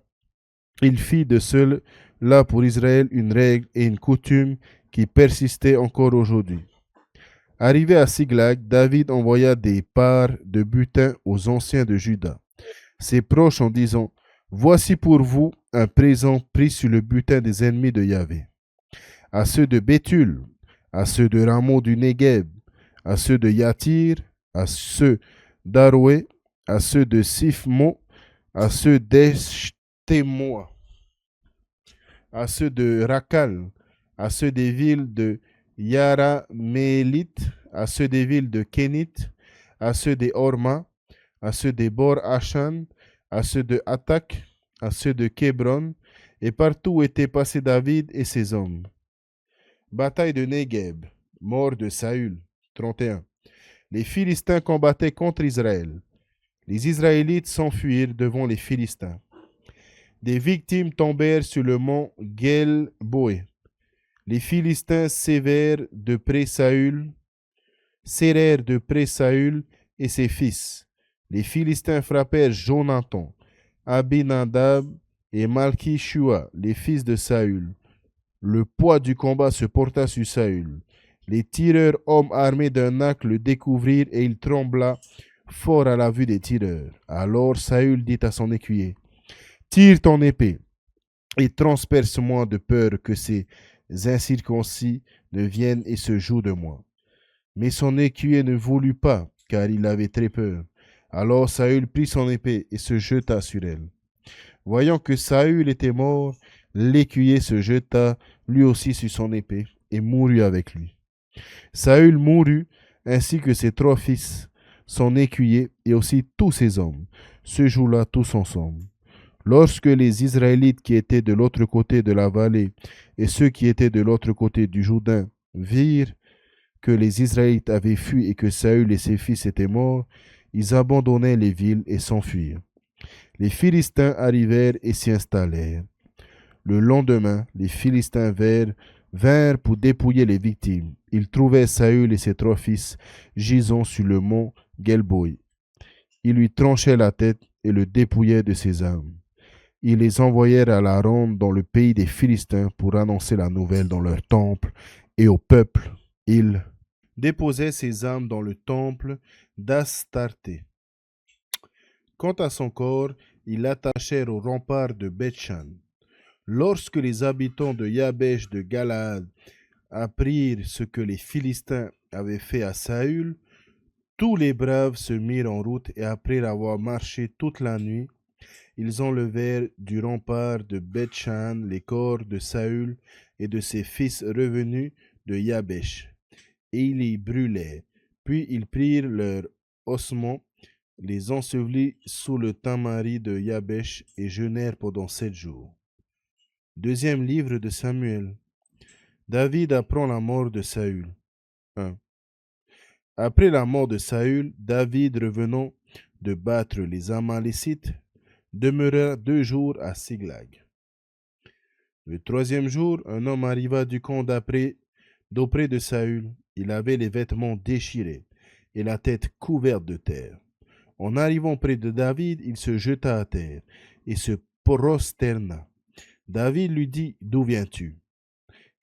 il fit de cela pour Israël une règle et une coutume qui persistait encore aujourd'hui. Arrivé à Siglag, David envoya des parts de butin aux anciens de Juda, ses proches, en disant, voici pour vous un présent pris sur le butin des ennemis de Yahvé. À ceux de Béthul, à ceux de Ramoth du Négueb, à ceux de Yatir, à ceux d'Aroé, à ceux de Sifmo, à ceux d'Eshtemoa, à ceux de Rakal, à ceux des villes de Yaraméélite, à ceux des villes de Kénit, à ceux des Horma, à ceux des Bor-Achan, à ceux de Atak, à ceux de Kébron, et partout où était passé David et ses hommes. Bataille de Négueb, mort de Saül, 31. Les Philistins combattaient contre Israël. Les Israélites s'enfuirent devant les Philistins. Des victimes tombèrent sur le mont Guelboé, Les Philistins serrèrent de près Saül et ses fils. Les Philistins frappèrent Jonathan, Abinadab et Malki-Shua, les fils de Saül. Le poids du combat se porta sur Saül. Les tireurs, hommes armés d'un arc, le découvrirent et il trembla fort à la vue des tireurs. Alors Saül dit à son écuyer, « Tire ton épée et transperce-moi de peur que ces incirconcis ne viennent et se jouent de moi. » Mais son écuyer ne voulut pas, car il avait très peur. Alors Saül prit son épée et se jeta sur elle. Voyant que Saül était mort, l'écuyer se jeta lui aussi sur son épée et mourut avec lui. Saül mourut, ainsi que ses 3 fils, son écuyer et aussi tous ses hommes. Ce jour-là, tous ensemble. Lorsque les Israélites qui étaient de l'autre côté de la vallée et ceux qui étaient de l'autre côté du Jourdain virent que les Israélites avaient fui et que Saül et ses fils étaient morts, ils abandonnèrent les villes et s'enfuirent. Les Philistins arrivèrent et s'y installèrent. Le lendemain, les Philistins vinrent pour dépouiller les victimes. Ils trouvèrent Saül et ses 3 fils gisant sur le mont Gelboï. Ils lui tranchèrent la tête et le dépouillèrent de ses armes. Ils les envoyèrent à la ronde dans le pays des Philistins pour annoncer la nouvelle dans leur temple et au peuple. Ils déposaient ses armes dans le temple d'Astarté. Quant à son corps, ils l'attachèrent au rempart de Beth-Shan. Lorsque les habitants de Yabesh de Galaad apprirent ce que les Philistins avaient fait à Saül, tous les braves se mirent en route et après avoir marché toute la nuit, ils enlevèrent du rempart de Beth-Shan les corps de Saül et de ses fils revenus de Yabesh, et ils les brûlèrent. Puis ils prirent leurs ossements, les ensevelis sous le tamari de Yabesh et jeûnèrent pendant 7 jours. Deuxième livre de Samuel. David apprend la mort de Saül. 1. Après la mort de Saül, David, revenant de battre les Amalécites, demeura 2 jours à Siglag. Le 3e jour, un homme arriva du camp d'auprès de Saül. Il avait les vêtements déchirés et la tête couverte de terre. En arrivant près de David, il se jeta à terre et se prosterna. David lui dit, « D'où viens-tu »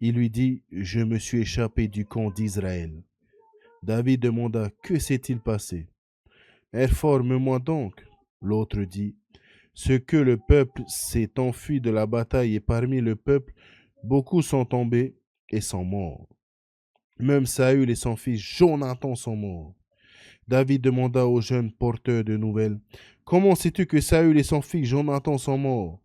Il lui dit, « Je me suis échappé du camp d'Israël. » David demanda, « Que s'est-il passé » ? « Informe-moi donc. » L'autre dit, « Ce que le peuple s'est enfui de la bataille et parmi le peuple, beaucoup sont tombés et sont morts. Même Saül et son fils Jonathan sont morts. » David demanda au jeune porteur de nouvelles, « Comment sais-tu que Saül et son fils Jonathan sont morts ?»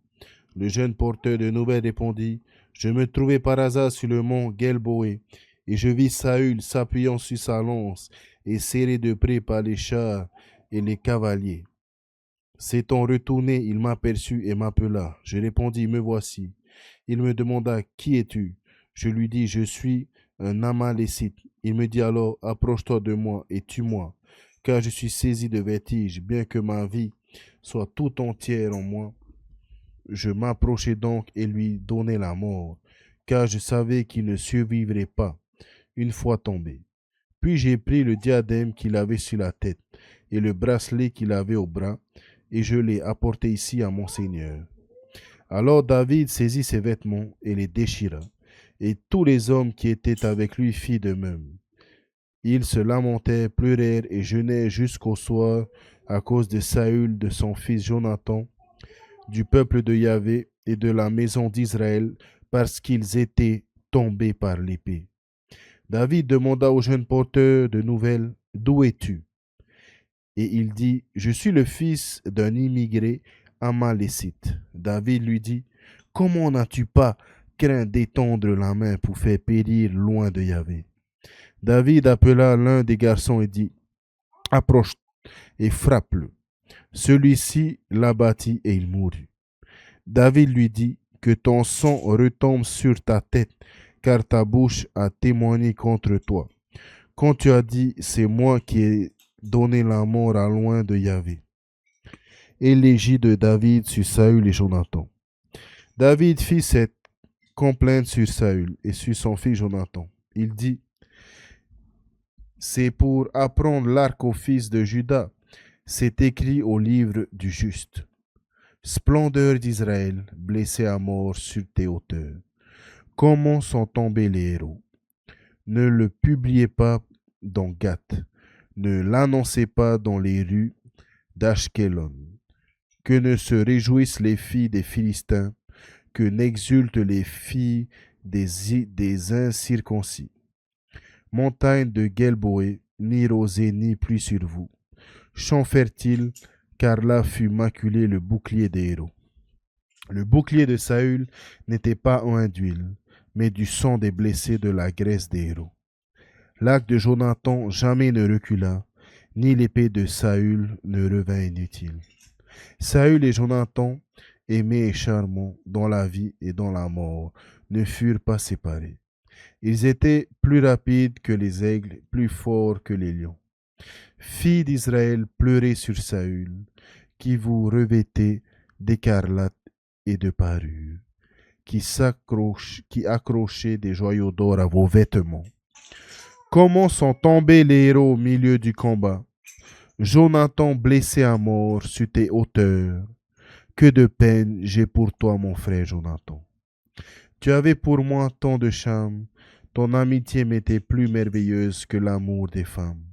Le jeune porteur de nouvelles répondit, « Je me trouvais par hasard sur le mont Gelboé, et je vis Saül s'appuyant sur sa lance et serré de près par les chars et les cavaliers. S'étant retourné, il m'aperçut et m'appela. Je répondis, « Me voici. » Il me demanda, « Qui es-tu » Je lui dis, « Je suis un Amalécite. » Il me dit alors, « Approche-toi de moi et tue-moi, car je suis saisi de vertige, bien que ma vie soit tout entière en moi. » Je m'approchai donc et lui donnai la mort, car je savais qu'il ne survivrait pas une fois tombé. Puis j'ai pris le diadème qu'il avait sur la tête et le bracelet qu'il avait au bras, et je l'ai apporté ici à mon Seigneur. Alors David saisit ses vêtements et les déchira, et tous les hommes qui étaient avec lui firent de même. Ils se lamentèrent, pleurèrent et jeûnèrent jusqu'au soir à cause de Saül, de son fils Jonathan, du peuple de Yahvé et de la maison d'Israël, parce qu'ils étaient tombés par l'épée. David demanda au jeune porteur de nouvelles, « D'où es-tu » Et il dit, « Je suis le fils d'un immigré amalécite. » David lui dit, « Comment n'as-tu pas craint d'étendre la main pour faire périr loin de Yahvé » David appela l'un des garçons et dit, « Approche et frappe-le. » Celui-ci l'abattit et il mourut. David lui dit, « Que ton sang retombe sur ta tête, car ta bouche a témoigné contre toi. Quand tu as dit, c'est moi qui ai donné la mort à loin de Yahvé. » Élégie de David sur Saül et Jonathan. David fit cette complainte sur Saül et sur son fils Jonathan. Il dit, c'est pour apprendre l'arc au fils de Juda. C'est écrit au livre du juste. Splendeur d'Israël, blessé à mort sur tes hauteurs. Comment sont tombés les héros? Ne le publiez pas dans Gath. Ne l'annoncez pas dans les rues d'Ashkelon. Que ne se réjouissent les filles des Philistins, que n'exultent les filles des incirconcis. Montagne de Gelboé, ni rosée ni pluie sur vous. Champ fertile, car là fut maculé le bouclier des héros. Le bouclier de Saül n'était pas oint d'huile, mais du sang des blessés de la graisse des héros. L'arc de Jonathan jamais ne recula, ni l'épée de Saül ne revint inutile. Saül et Jonathan, aimés et charmants dans la vie et dans la mort, ne furent pas séparés. Ils étaient plus rapides que les aigles, plus forts que les lions. Filles d'Israël, pleurez sur Saül, qui vous revêtait d'écarlate et de parure, qui accrochait des joyaux d'or à vos vêtements. Comment sont tombés les héros au milieu du combat? Jonathan blessé à mort sur tes hauteurs. Que de peine j'ai pour toi, mon frère Jonathan. Tu avais pour moi tant de charme, ton amitié m'était plus merveilleuse que l'amour des femmes.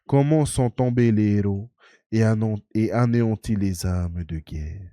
Comment sont tombés les héros et anéantis les âmes de guerre.